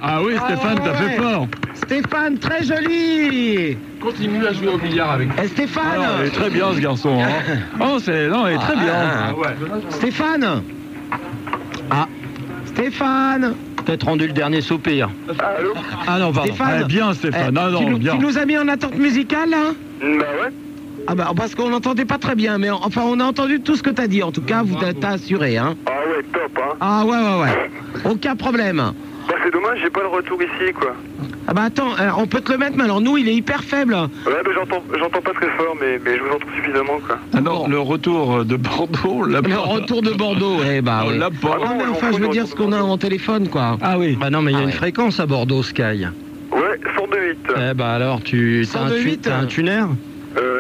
Ah oui, Stéphane, t'as fait fort. Stéphane, très joli. Continue à jouer au billard avec. Stéphane. Il est très bien ce garçon. Hein. Oh, il est très bien. Stéphane. Stéphane. Peut-être rendu le dernier soupir. Allô? Ah non, pardon. Stéphane. Bien, Stéphane. Bien. Tu nous as mis en attente musicale, là? Bah ouais. Ah bah parce qu'on n'entendait pas très bien, mais enfin on a entendu tout ce que t'as dit. En tout cas, t'as assuré, hein. Ah ouais, top, hein. Ah ouais. Aucun problème. Bah c'est dommage, j'ai pas le retour ici, quoi. Ah bah attends, on peut te le mettre, mais alors nous, il est hyper faible. Ouais, bah j'entends pas très fort, mais je vous entends suffisamment, quoi. Ah non, le retour de Bordeaux, là. Le retour de Bordeaux, oui. Là, pas. Non, mais enfin, je veux dire ce qu'on a en téléphone, quoi. Ah oui. Bah non, mais il y a une fréquence à Bordeaux, Sky. Ouais, 102.8. Eh bah alors, t'as un tuner?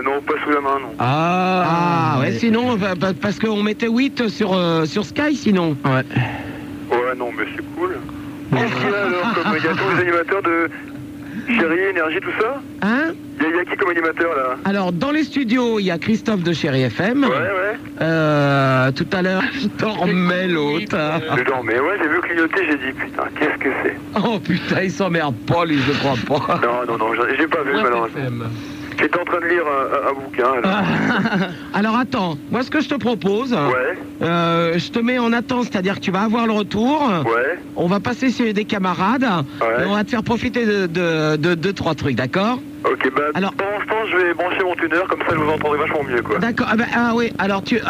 Non, pas sous la main, non. Ah ouais, sinon, parce qu'on mettait 8 sur Sky, sinon. Ouais. Ouais, non, mais c'est cool. Qu'est-ce qu'il y a alors comme il y a tous les animateurs de Chérie, Énergie, tout ça? Hein? Il y a qui comme animateur là? Alors dans les studios, il y a Christophe de Chérie FM. Ouais. Tout à l'heure, je dormais l'autre. Je dormais, ouais, j'ai vu clignoter, j'ai dit putain, qu'est-ce que c'est? Oh putain, il s'emmerde pas lui, je crois pas. Non, j'ai pas vu malheureusement. J'étais en train de lire un bouquin. Alors attends, moi ce que je te propose, je te mets en attente, c'est-à-dire que tu vas avoir le retour. Ouais. On va passer chez des camarades et on va te faire profiter de 3 trucs, d'accord? Ok, bah alors, pour l'instant je vais brancher mon tuner, comme ça je vous entendrai vachement mieux, quoi. D'accord, oui, alors tu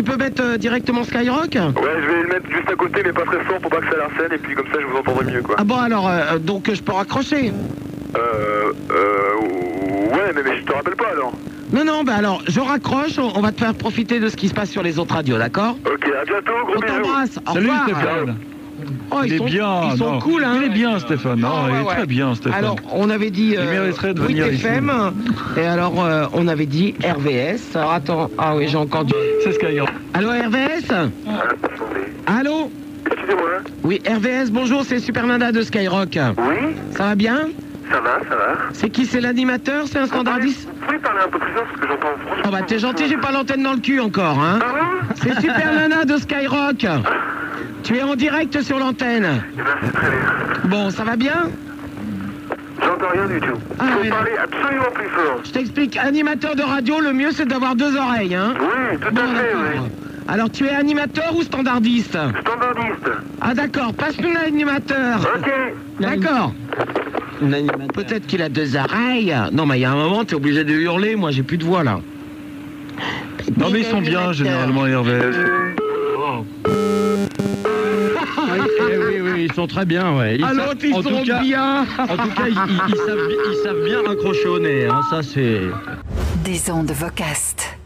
peux mettre directement Skyrock? Ouais, je vais le mettre juste à côté mais pas très fort pour pas que ça l'arsène et puis comme ça je vous entendrai mieux, quoi. Ah bon alors, donc je peux raccrocher? Ouais, mais je te rappelle pas alors. Non, alors, je raccroche, on va te faire profiter de ce qui se passe sur les autres radios, d'accord? Ok, à bientôt, gros bisous. On t'embrasse, au Salut revoir. Stéphane. Oh, il est bien. Ils sont cool, hein. Il est bien, Stéphane. Il est très bien, Stéphane. Alors, on avait dit il mériterait de venir ici. FM, et alors, on avait dit RVS. Alors, attends, ah oui, j'ai encore dit... C'est Skyrock. Allô, RVS? Allô? Excusez-moi. Oui, RVS, bonjour, c'est Super Nana de Skyrock. Oui? Ça va bien? Ça va. C'est qui? C'est l'animateur? C'est un standardiste? Vous pouvez parler un peu plus fort parce que j'entends franchement... Oh bah t'es gentil, j'ai pas l'antenne dans le cul encore, hein. C'est Super Nana de Skyrock. Tu es en direct sur l'antenne. Eh ben, c'est très bien. Bon, ça va bien? J'entends rien du tout. Ah, Il faut parler absolument plus fort. Je t'explique, animateur de radio, le mieux c'est d'avoir 2 oreilles, hein. Oui, tout à fait, oui. Alors tu es animateur ou standardiste? Standardiste. Ah d'accord, passe-nous l'animateur. Ok. D'accord. Peut-être qu'il a 2 oreilles. Non mais il y a un moment, t'es obligé de hurler, moi j'ai plus de voix là. Non mais ils sont bien généralement, Hervé. Oui, ils sont très bien, ouais. Ils sont bien. En tout cas, ils savent bien raccrocher au nez, hein, ça c'est... Des ondes Vocast.